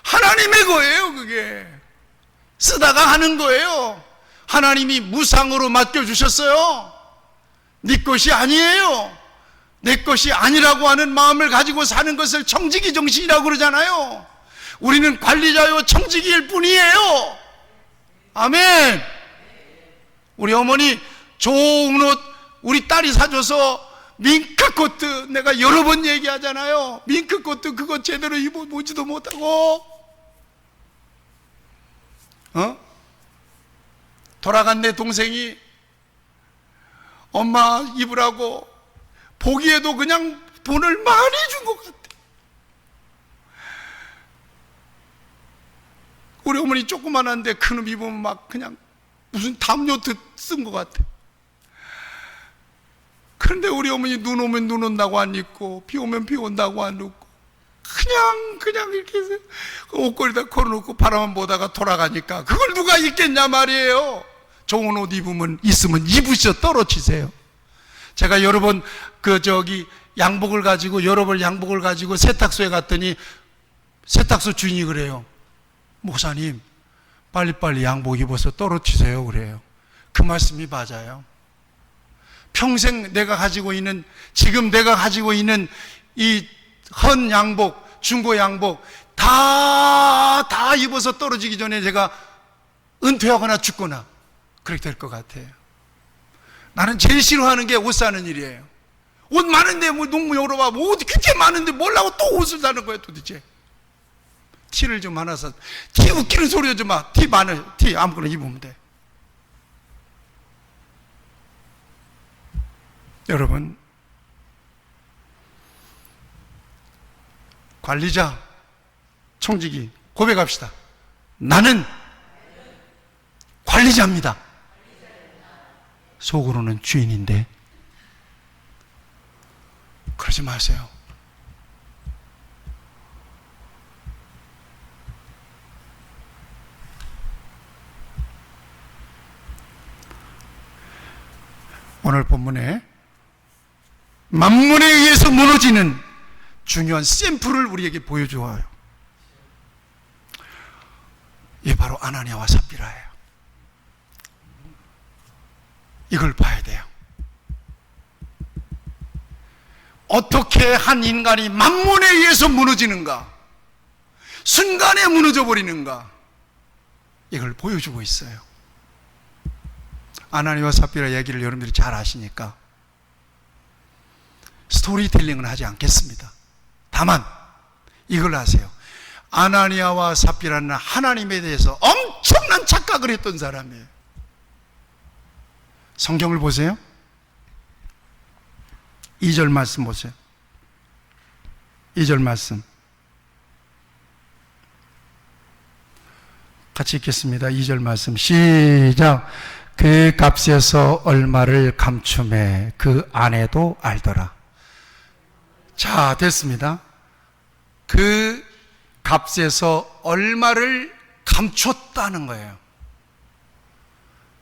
Speaker 2: 하나님의 거예요. 그게 쓰다가 하는 거예요. 하나님이 무상으로 맡겨주셨어요. 네 것이 아니에요. 내 것이 아니라고 하는 마음을 가지고 사는 것을 청지기 정신이라고 그러잖아요. 우리는 관리자요 청지기일 뿐이에요. 아멘. 우리 어머니 좋은 옷 우리 딸이 사줘서 밍크코트, 내가 여러 번 얘기하잖아요. 밍크코트 그거 제대로 입어보지도 못하고 돌아간 내 동생이 엄마 입으라고 보기에도 그냥 돈을 많이 준 것 같아. 우리 어머니 조그만한데 큰 옷 입으면 막 그냥 무슨 담요 쓴 것 같아. 그런데 우리 어머니 눈 오면 눈 온다고 안 입고 비 오면 비 온다고 안 입고 그냥 이렇게 해서 옷걸이다 걸어놓고 바라만 보다가 돌아가니까 그걸 누가 입겠냐 말이에요. 좋은 옷 있으면 입으셔 떨어지세요. 제가 여러 번 양복을 가지고 세탁소에 갔더니 세탁소 주인이 그래요. 목사님, 빨리빨리 양복 입어서 떨어지세요. 그래요. 그 말씀이 맞아요. 평생 지금 내가 가지고 있는 이 헌 양복, 중고 양복 다 입어서 떨어지기 전에 제가 은퇴하거나 죽거나 그렇게 될 것 같아요. 나는 제일 싫어하는 게 옷 사는 일이에요. 옷 많은데 너무 여러봐. 옷이 그렇게 많은데 뭘라고 또 옷을 사는 거예요 도대체. 티를 좀 하나 사. 티 웃기는 소리 하지 마. 티 아무거나 입으면 돼. 여러분, 관리자, 총직이 고백합시다. 나는 관리자입니다. 속으로는 주인인데 그러지 마세요. 오늘 본문에 만문에 의해서 무너지는 중요한 샘플을 우리에게 보여주어요. 이게 바로 아나니아와 삽비라예요. 이걸 봐야 돼요. 어떻게 한 인간이 만문에 의해서 무너지는가, 순간에 무너져 버리는가, 이걸 보여주고 있어요. 아나니아와 삽비라 얘기를 여러분들이 잘 아시니까 스토리텔링은 하지 않겠습니다. 다만 이걸 아세요. 아나니아와 삽비라는 하나님에 대해서 엄청난 착각을 했던 사람이에요. 성경을 보세요. 2절 말씀 보세요. 2절 말씀 같이 읽겠습니다. 2절 말씀 시작. 그 값에서 얼마를 감춤해 그 아내도 알더라. 자, 됐습니다. 그 값에서 얼마를 감췄다는 거예요.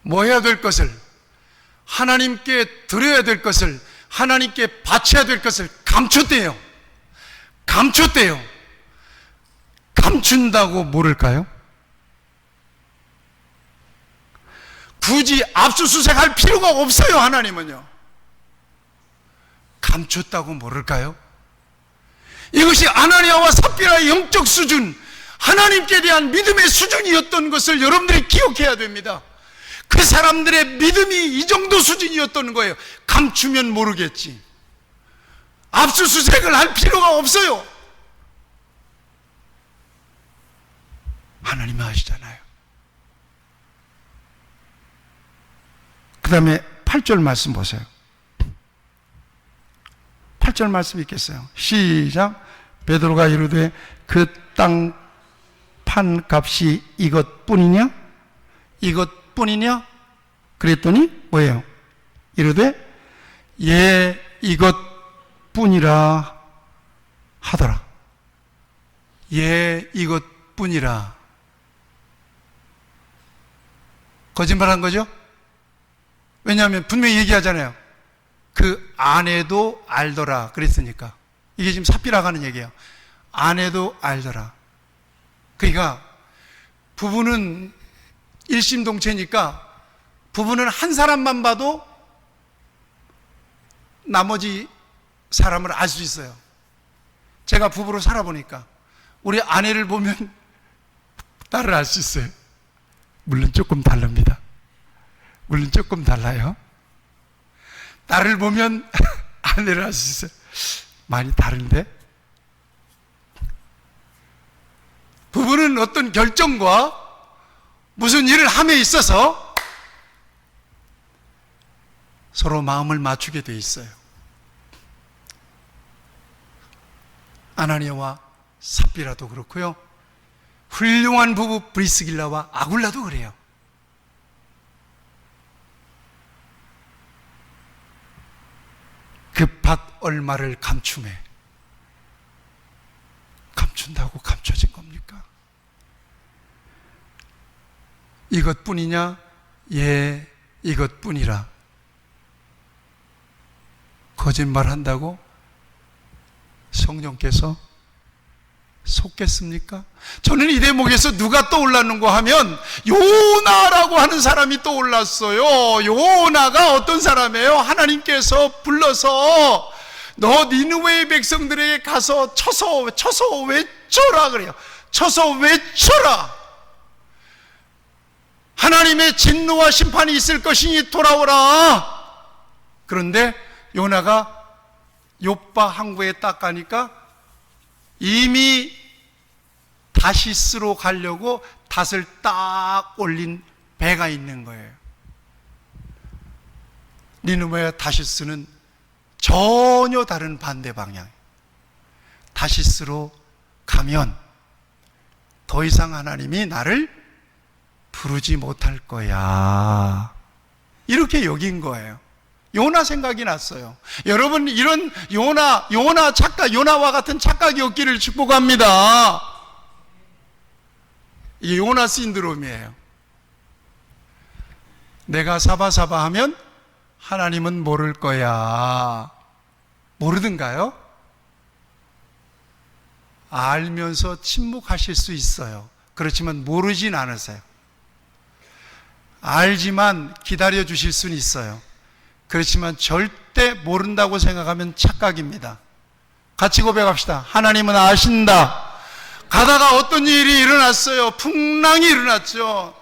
Speaker 2: 뭐 해야 될 것을, 하나님께 드려야 될 것을, 하나님께 바쳐야 될 것을 감췄대요. 감췄대요. 감춘다고 모를까요? 굳이 압수수색할 필요가 없어요. 하나님은요. 감췄다고 모를까요? 이것이 아나니아와 삽비라의 영적 수준, 하나님께 대한 믿음의 수준이었던 것을 여러분들이 기억해야 됩니다. 그 사람들의 믿음이 이 정도 수준이었던 거예요. 감추면 모르겠지. 압수수색을 할 필요가 없어요. 하나님이 아시잖아요. 그 다음에 8절 말씀 보세요. 8절 말씀 있겠어요. 시작. 베드로가 이르되 그 땅 판 값이 이것뿐이냐? 이것뿐이냐? 그랬더니 뭐예요? 이르되 예 이것뿐이라 하더라. 예 이것뿐이라. 거짓말한 거죠? 왜냐하면 분명히 얘기하잖아요. 그 아내도 알더라 그랬으니까. 이게 지금 삽비라고 하는 얘기예요. 아내도 알더라. 그러니까 부부는 일심동체니까 부부는 한 사람만 봐도 나머지 사람을 알 수 있어요. 제가 부부로 살아보니까 우리 아내를 보면 딸을 알 수 있어요. 물론 조금 다릅니다. 물론 조금 달라요. 딸을 보면 아내를 알 수 있어요. 많이 다른데? 부부는 어떤 결정과 무슨 일을 함에 있어서 서로 마음을 맞추게 돼 있어요. 아나니아와 삽비라도 그렇고요. 훌륭한 부부 브리스길라와 아굴라도 그래요. 그 밭 얼마를 감춤해
Speaker 1: 감춘다고 감춰진 겁니까? 이것뿐이냐? 예, 이것뿐이라. 거짓말한다고 성령께서 속겠습니까? 저는 이 대목에서 누가 떠올랐는가 하면 요나라고 하는 사람이 떠올랐어요. 요나가 어떤 사람이에요? 하나님께서 불러서 너 니느웨의 백성들에게 가서 쳐서 외쳐라 그래요. 쳐서 외쳐라. 하나님의 진노와 심판이 있을 것이니 돌아오라. 그런데 요나가 욥바 항구에 딱 가니까 이미 다시스로 가려고 닷을 딱 올린 배가 있는 거예요. 니느웨와 다시스는 전혀 다른 반대 방향. 다시스로 가면 더 이상 하나님이 나를 부르지 못할 거야. 이렇게 여긴 거예요. 요나 생각이 났어요. 여러분, 이런 요나와 같은 착각이 없기를 축복합니다. 이게 요나 신드롬이에요. 내가 사바사바 하면 하나님은 모를 거야. 모르든가요? 알면서 침묵하실 수 있어요. 그렇지만 모르진 않으세요. 알지만 기다려 주실 수는 있어요. 그렇지만 절대 모른다고 생각하면 착각입니다. 같이 고백합시다. 하나님은 아신다. 가다가 어떤 일이 일어났어요. 풍랑이 일어났죠.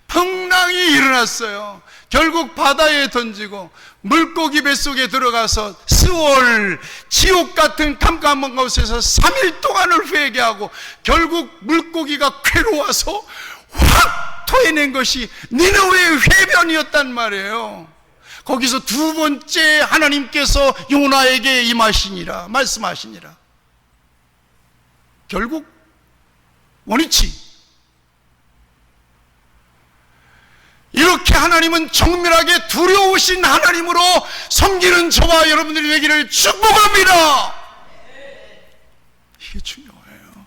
Speaker 1: 풍랑이 일어났어요. 결국 바다에 던지고 물고기 뱃속에 들어가서 스올, 지옥 같은 깜깜한 곳에서 3일 동안을 회개하고 결국 물고기가 괴로워서 확 토해낸 것이 니느웨의 회변이었단 말이에요. 거기서 두 번째 하나님께서 요나에게 임하시니라, 말씀하시니라. 결국 원위치. 이렇게 하나님은 정밀하게 두려우신 하나님으로 섬기는 저와 여러분들이 되기를 축복합니다. 이게 중요해요.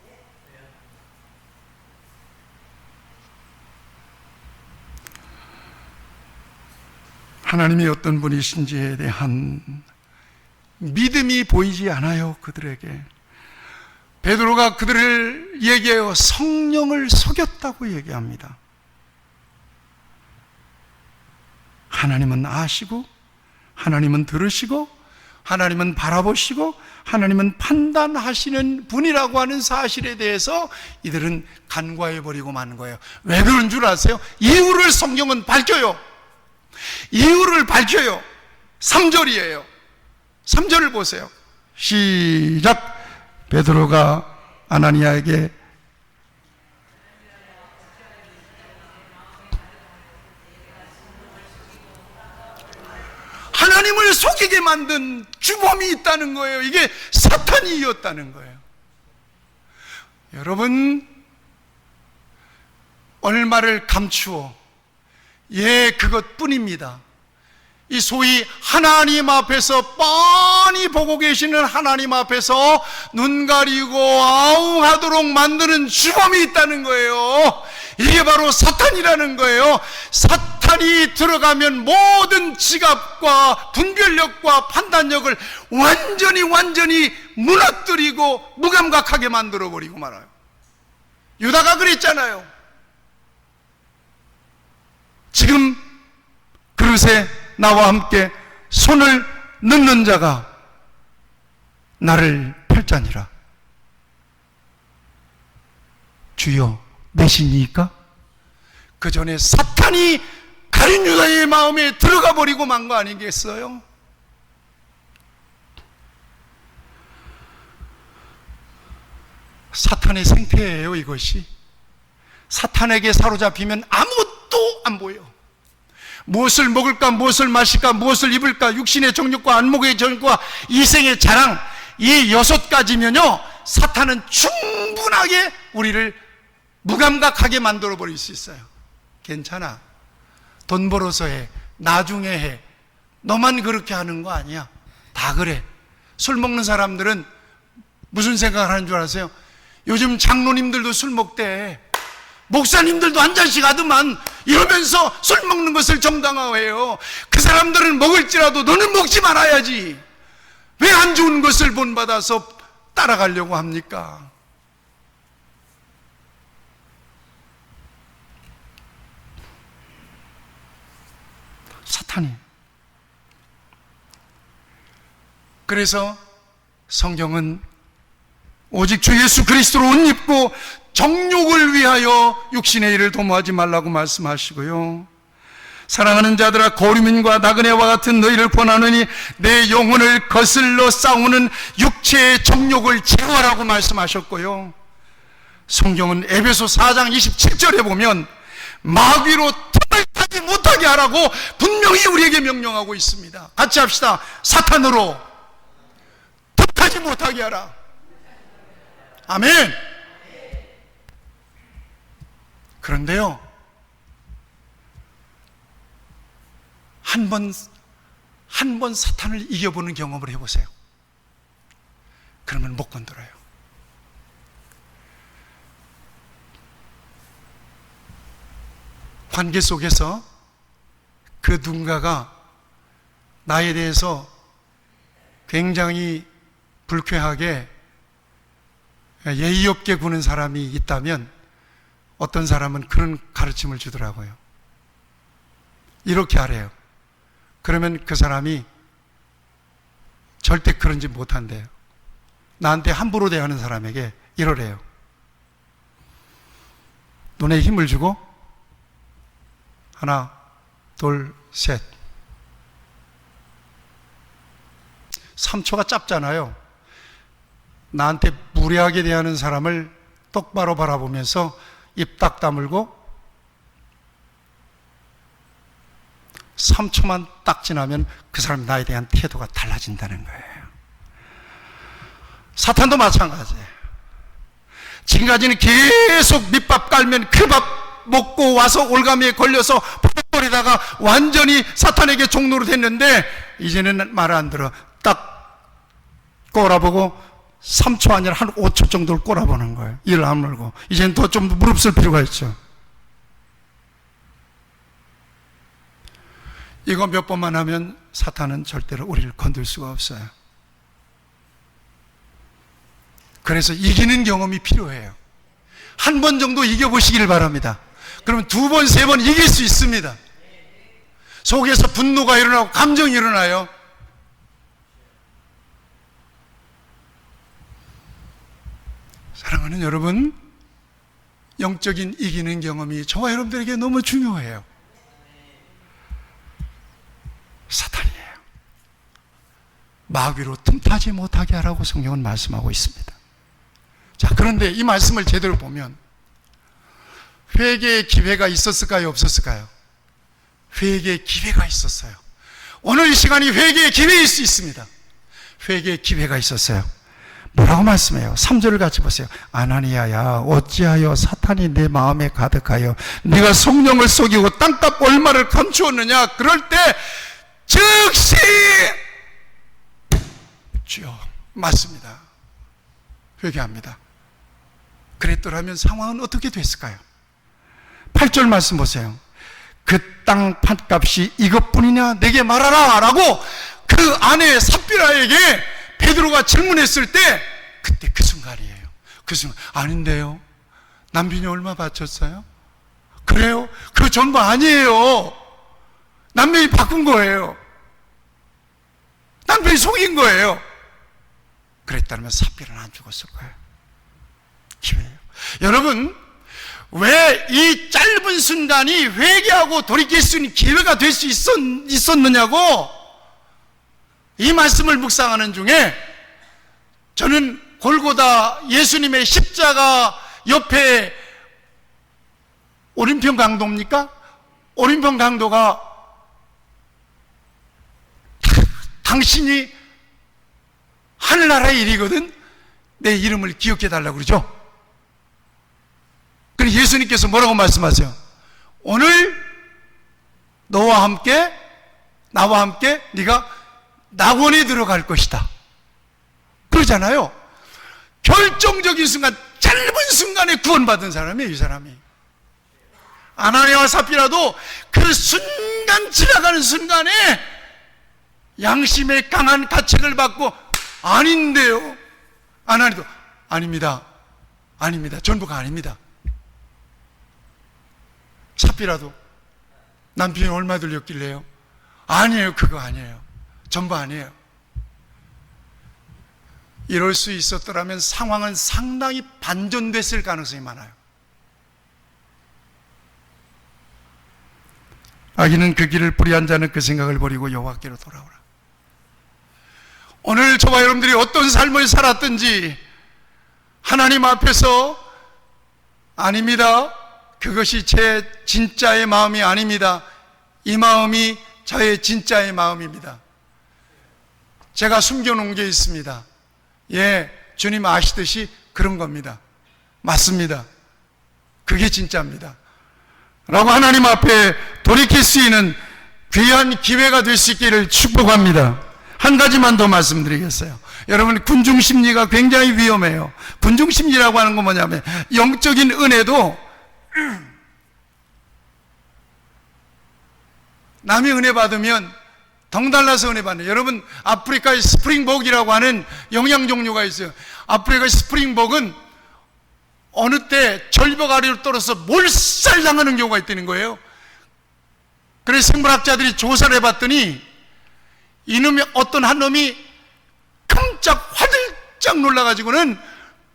Speaker 1: 하나님이 어떤 분이신지에 대한 믿음이 보이지 않아요, 그들에게. 베드로가 그들을 얘기해요. 성령을 속였다고 얘기합니다. 하나님은 아시고, 하나님은 들으시고, 하나님은 바라보시고, 하나님은 판단하시는 분이라고 하는 사실에 대해서 이들은 간과해버리고 마는 거예요. 왜 그런 줄 아세요? 이유를 성경은 밝혀요. 이유를 밝혀요. 3절이에요. 3절을 보세요. 시작. 베드로가 아나니아에게 하나님을 속이게 만든 주범이 있다는 거예요. 이게 사탄이었다는 거예요. 여러분, 얼마를 감추어 예, 그것뿐입니다. 이 소위 하나님 앞에서 뻔히 보고 계시는 하나님 앞에서 눈 가리고 아웅하도록 만드는 주범이 있다는 거예요. 이게 바로 사탄이라는 거예요. 사탄이 들어가면 모든 지각과 분별력과 판단력을 완전히 무너뜨리고 무감각하게 만들어버리고 말아요. 유다가 그랬잖아요. 지금 그릇에 나와 함께 손을 넣는 자가 나를 팔자니라. 주여, 내신이니까? 그 전에 사탄이 가룟 유다의 마음에 들어가 버리고 만 거 아니겠어요? 사탄의 생태예요, 이것이. 사탄에게 사로잡히면 아무것도 안 보여. 무엇을 먹을까, 무엇을 마실까, 무엇을 입을까, 육신의 정욕과 안목의 정욕과 이생의 자랑, 이 6가지면요 사탄은 충분하게 우리를 무감각하게 만들어 버릴 수 있어요. 괜찮아, 돈 벌어서 해, 나중에 해, 너만 그렇게 하는 거 아니야. 다 그래. 술 먹는 사람들은 무슨 생각을 하는 줄 아세요?
Speaker 2: 요즘 장로님들도 술 먹대. 목사님들도 한 잔씩 하더만 이러면서 술 먹는 것을 정당화해요. 그 사람들은 먹을지라도 너는 먹지 말아야지. 왜 안 좋은 것을 본받아서 따라가려고 합니까? 사탄이. 그래서 성경은 오직 주 예수 그리스도로 옷 입고 정욕을 위하여 육신의 일을 도모하지 말라고 말씀하시고요. 사랑하는 자들아, 거류민과 나그네와 같은 너희를 권하느니 내 영혼을 거슬러 싸우는 육체의 정욕을 제어하라고 말씀하셨고요. 성경은 에베소 4장 27절에 보면 마귀로 틈을 타지 못하게 하라고 분명히 우리에게 명령하고 있습니다. 같이 합시다. 사탄으로 틈 타지 못하게 하라. 아멘. 그런데요, 한 번 사탄을 이겨보는 경험을 해보세요. 그러면 못 건드려요. 관계 속에서 그 누군가가 나에 대해서 굉장히 불쾌하게 예의 없게 구는 사람이 있다면 어떤 사람은 그런 가르침을 주더라고요. 이렇게 하래요. 그러면 그 사람이 절대 그런 짓 못한대요. 나한테 함부로 대하는 사람에게 이러래요. 눈에 힘을 주고 하나, 둘, 셋. 3초가 짧잖아요. 나한테 무례하게 대하는 사람을 똑바로 바라보면서 입 딱 다물고 3초만 딱 지나면 그 사람 나에 대한 태도가 달라진다는 거예요. 사탄도 마찬가지예요. 지금까지는 계속 밑밥 깔면 그 밥 먹고 와서 올가미에 걸려서 버벅거리다가 완전히 사탄에게 종로로 됐는데 이제는 말 안 들어. 딱 꼬라보고 3초 아니라 한 5초 정도를 꼬라보는 거예요. 이를 안 물고. 이제는 더 좀 무릅쓸 필요가 있죠. 이거 몇 번만 하면 사탄은 절대로 우리를 건들 수가 없어요. 그래서 이기는 경험이 필요해요. 한 번 정도 이겨보시길 바랍니다. 그러면 2번, 3번 이길 수 있습니다. 속에서 분노가 일어나고 감정이 일어나요. 사랑하는 여러분, 영적인 이기는 경험이 저와 여러분들에게 너무 중요해요. 사탄이에요. 마귀로 틈타지 못하게 하라고 성경은 말씀하고 있습니다. 자, 그런데 이 말씀을 제대로 보면 회개의 기회가 있었을까요? 없었을까요? 회개의 기회가 있었어요. 오늘 이 시간이 회개의 기회일 수 있습니다. 회개의 기회가 있었어요. 뭐라고 말씀해요? 3절을 같이 보세요. 아나니아야, 어찌하여 사탄이 내 마음에 가득하여 네가 성령을 속이고 땅값 얼마를 감추었느냐? 그럴 때 즉시 주여, 맞습니다. 회개합니다. 그랬더라면 상황은 어떻게 됐을까요? 8절 말씀 보세요. 그 땅 판값이 이것뿐이냐? 내게 말하라 라고 그 아내 삽비라에게 베드로가 질문했을 때 그때 그 순간이에요. 그 순간, 아닌데요? 남편이 얼마 바쳤어요? 그래요? 그거 전부 아니에요. 남편이 바꾼 거예요. 남편이 속인 거예요. 그랬다면 삽비는 안 죽었을 거예요. 기회예요. 여러분, 왜 이 짧은 순간이 회개하고 돌이킬 수 있는 기회가 될 수 있었느냐고 이 말씀을 묵상하는 중에 저는 골고다 예수님의 십자가 옆에 오른편 강도입니까? 오른편 강도가 당신이 하늘나라의 일이거든 내 이름을 기억해 달라고 그러죠. 그래서 예수님께서 뭐라고 말씀하세요? 오늘 너와 함께 나와 함께 네가 낙원에 들어갈 것이다 그러잖아요. 결정적인 순간 짧은 순간에 구원받은 사람이에요, 이 사람이. 아나니아와 삽비라도 그 순간 지나가는 순간에 양심의 강한 가책을 받고 아닌데요. 아나니도 아닙니다. 아닙니다. 전부가 아닙니다. 삽비라도 남편이 얼마 들렸길래요? 아니에요. 그거 아니에요. 전부 아니에요. 이럴 수 있었더라면 상황은 상당히 반전됐을 가능성이 많아요. 아기는 그 길을 뿌리한 자는 그 생각을 버리고 여호와께로 돌아오라. 오늘 저와 여러분들이 어떤 삶을 살았든지 하나님 앞에서 아닙니다. 그것이 제 진짜의 마음이 아닙니다. 이 마음이 저의 진짜의 마음입니다. 제가 숨겨놓은 게 있습니다. 예, 주님 아시듯이 그런 겁니다. 맞습니다. 그게 진짜입니다. 라고 하나님 앞에 돌이킬 수 있는 귀한 기회가 될 수 있기를 축복합니다. 한 가지만 더 말씀드리겠어요. 여러분, 군중심리가 굉장히 위험해요. 군중심리라고 하는 건 뭐냐면 영적인 은혜도 남이 은혜 받으면 덩달라서 은혜 받는. 여러분, 아프리카의 스프링복이라고 하는 영양 종류가 있어요. 아프리카의 스프링복은 어느 때 절벽 아래로 떨어서 몰살당하는 경우가 있다는 거예요. 그래서 생물학자들이 조사를 해봤더니 이놈의 어떤 한 놈이 깜짝 화들짝 놀라가지고는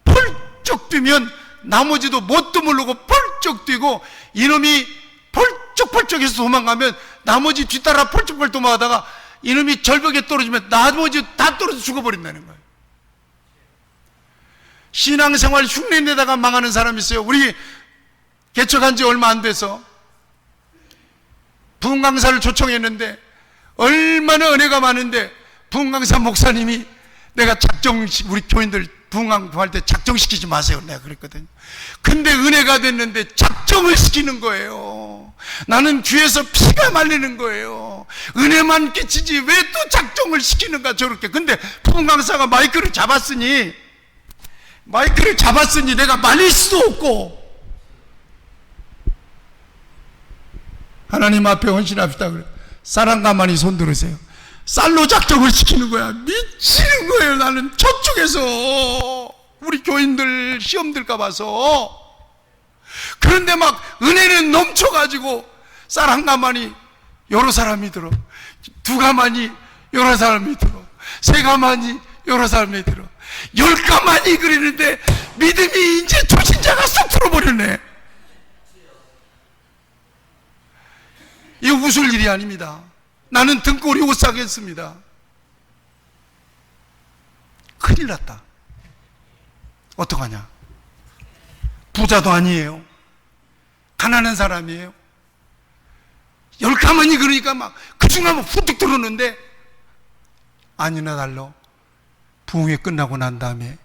Speaker 2: 펄쩍 뛰면 나머지도 뭣도 모르고 펄쩍 뛰고, 이놈이 펄쩍펄쩍해서 도망가면 나머지 뒤따라 펄쩍펄쩍 도망가다가 이놈이 절벽에 떨어지면 나머지 다 떨어져 죽어버린다는 거예요. 신앙생활 흉내내다가 망하는 사람이 있어요. 우리 개척한 지 얼마 안 돼서 부흥강사를 초청했는데 얼마나 은혜가 많은데 부흥강사 목사님이 내가 우리 교인들 부흥할 때 작정시키지 마세요, 내가 그랬거든요. 근데 은혜가 됐는데 작정을 시키는 거예요. 나는 귀에서 피가 말리는 거예요. 은혜만 끼치지 왜 또 작정을 시키는가 저렇게. 근데 부흥강사가 마이크를 잡았으니 내가 말릴 수도 없고, 하나님 앞에 헌신합시다 그래. 쌀 가마니 손 들으세요. 쌀로 작정을 시키는 거야. 미치는 거예요. 나는 저쪽에서 우리 교인들 시험 들까 봐서. 그런데 막 은혜는 넘쳐가지고 쌀 한 가마니 여러 사람이 들어, 두 가마니 여러 사람이 들어, 세 가마니 여러 사람이 들어, 10가마니 그랬는데 믿음이 이제 초신자가 쏙 들어버렸네. 이거 웃을 일이 아닙니다. 나는 등골이 오싹했습니다. 큰일 났다. 어떡하냐. 부자도 아니에요. 가난한 사람이에요. 10가마니 그러니까 막 그 중간에 후뚝 들었는데 아니나 달러 부흥회 끝나고 난 다음에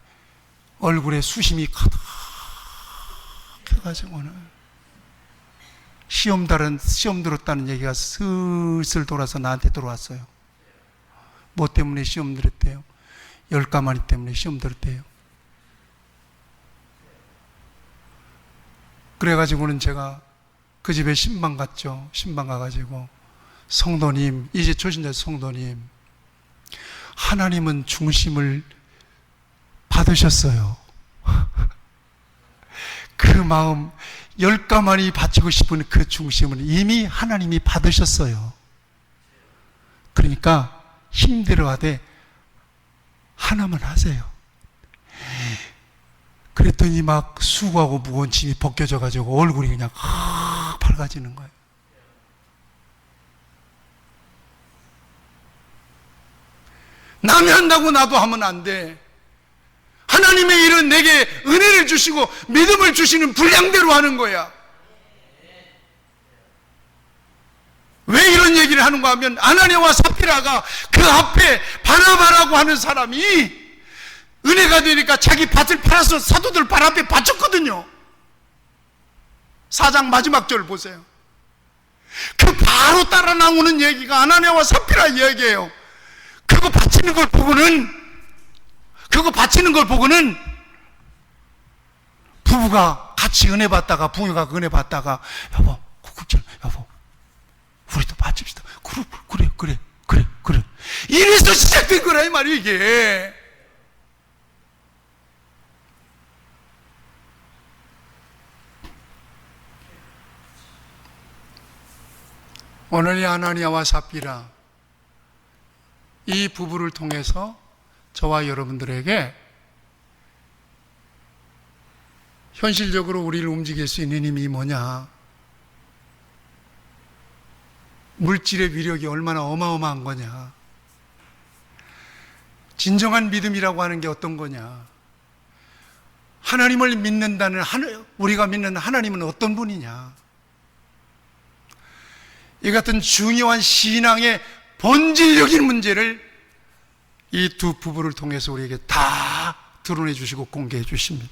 Speaker 2: 얼굴에 수심이 가득해가지고는 시험 들었다는 얘기가 슬슬 돌아서 나한테 들어왔어요. 뭐 때문에 시험 들었대요? 10가마니 때문에 시험 들었대요. 그래가지고는 제가 그 집에 신방 갔죠. 신방 가가지고 성도님, 이제 초신자 성도님, 하나님은 중심을 받으셨어요. 그 마음, 10가마니 바치고 싶은 그 중심은 이미 하나님이 받으셨어요. 그러니까 힘들어하되 하나만 하세요. 그랬더니 막 수고하고 무거운 짐이 벗겨져가지고 얼굴이 그냥 밝아지는 거예요. 남이 한다고 나도 하면 안 돼. 하나님의 일은 내게 은혜를 주시고 믿음을 주시는 분량대로 하는 거야. 왜 이런 얘기를 하는가 하면 아나니아와 삽비라가 그 앞에 바나바라고 하는 사람이 은혜가 되니까 자기 밭을 팔아서 사도들 발 앞에 바쳤거든요. 4장 마지막 절 보세요. 그 바로 따라 나오는 얘기가 아나니아와 삽비라 얘기예요. 그거 바치는 걸 보고는 부부가 같이 은혜 받다가, 부녀가 은혜 받다가, 여보, 국국절, 여보, 우리도 빠집시다. 그래. 이래서 시작된 거라, 이 말이에요, 이게. 오늘 이 아나니아와 삽비라, 이 부부를 통해서 저와 여러분들에게 현실적으로 우리를 움직일 수 있는 힘이 뭐냐? 물질의 위력이 얼마나 어마어마한 거냐? 진정한 믿음이라고 하는 게 어떤 거냐? 하나님을 믿는다는, 우리가 믿는 하나님은 어떤 분이냐? 이 같은 중요한 신앙의 본질적인 문제를 이 두 부부를 통해서 우리에게 다 드러내 주시고 공개해 주십니다.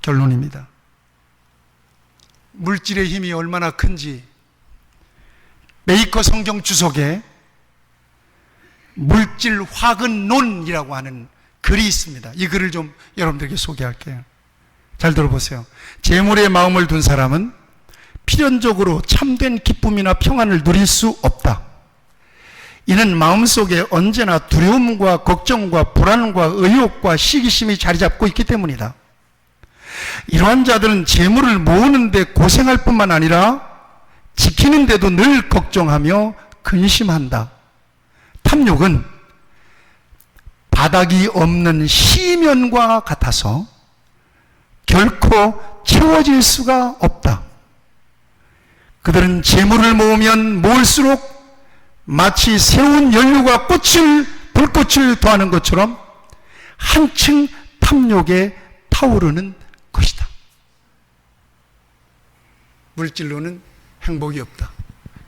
Speaker 2: 결론입니다. 물질의 힘이 얼마나 큰지 메이커 성경 주석에 물질 화근론이라고 하는 글이 있습니다. 이 글을 좀 여러분들에게 소개할게요. 잘 들어보세요. 재물에 마음을 둔 사람은 필연적으로 참된 기쁨이나 평안을 누릴 수 없다. 이는 마음속에 언제나 두려움과 걱정과 불안과 의욕과 시기심이 자리 잡고 있기 때문이다. 이러한 자들은 재물을 모으는데 고생할 뿐만 아니라 지키는데도 늘 걱정하며 근심한다. 탐욕은 바닥이 없는 시면과 같아서 결코 채워질 수가 없다. 그들은 재물을 모으면 모을수록 마치 새로운 연료가 불꽃을 더하는 것처럼 한층 탐욕에 타오르는 것이다. 물질로는 행복이 없다.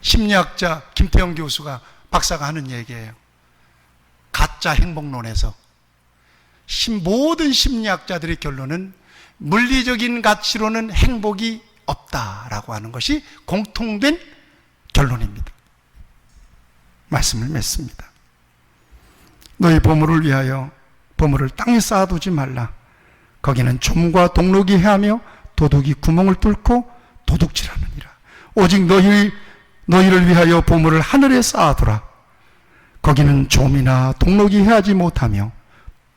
Speaker 2: 심리학자 김태형 교수가, 박사가 하는 얘기예요. 가짜 행복론에서 모든 심리학자들의 결론은 물리적인 가치로는 행복이 없다라고 하는 것이 공통된 결론입니다. 말씀을 맺습니다. 너희 보물을 위하여 보물을 땅에 쌓아두지 말라. 거기는 좀과 동록이 해하며 도둑이 구멍을 뚫고 도둑질하느니라. 오직 너희를 위하여 보물을 하늘에 쌓아두라. 거기는 좀이나 동록이 해하지 못하며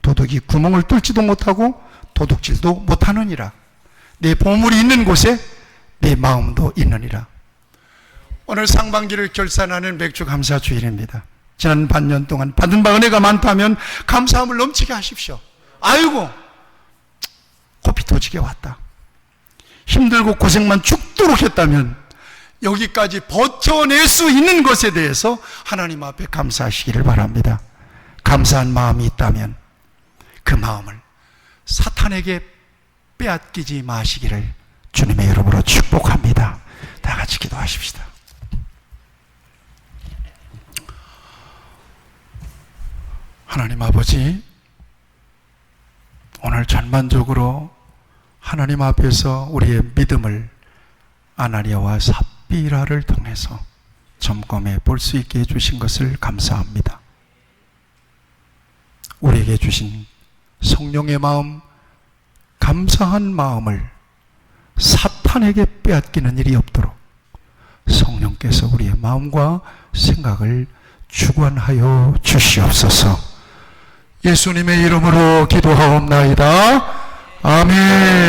Speaker 2: 도둑이 구멍을 뚫지도 못하고 도둑질도 못하느니라. 내 보물이 있는 곳에 내 마음도 있느니라. 오늘 상반기를 결산하는 맥주 감사 주일입니다. 지난 반년 동안 받은 바 은혜가 많다면 감사함을 넘치게 하십시오. 아이고, 코피 터지게 왔다. 힘들고 고생만 죽도록 했다면 여기까지 버텨낼 수 있는 것에 대해서 하나님 앞에 감사하시기를 바랍니다. 감사한 마음이 있다면 그 마음을 사탄에게 빼앗기지 마시기를 주님의 이름으로 축복합니다. 다 같이 기도하십시다. 하나님 아버지, 오늘 전반적으로 하나님 앞에서 우리의 믿음을 아나니아와 삽비라를 통해서 점검해 볼 수 있게 해주신 것을 감사합니다. 우리에게 주신 성령의 마음, 감사한 마음을 사탄에게 빼앗기는 일이 없도록 성령께서 우리의 마음과 생각을 주관하여 주시옵소서. 예수님의 이름으로 기도하옵나이다. 아멘.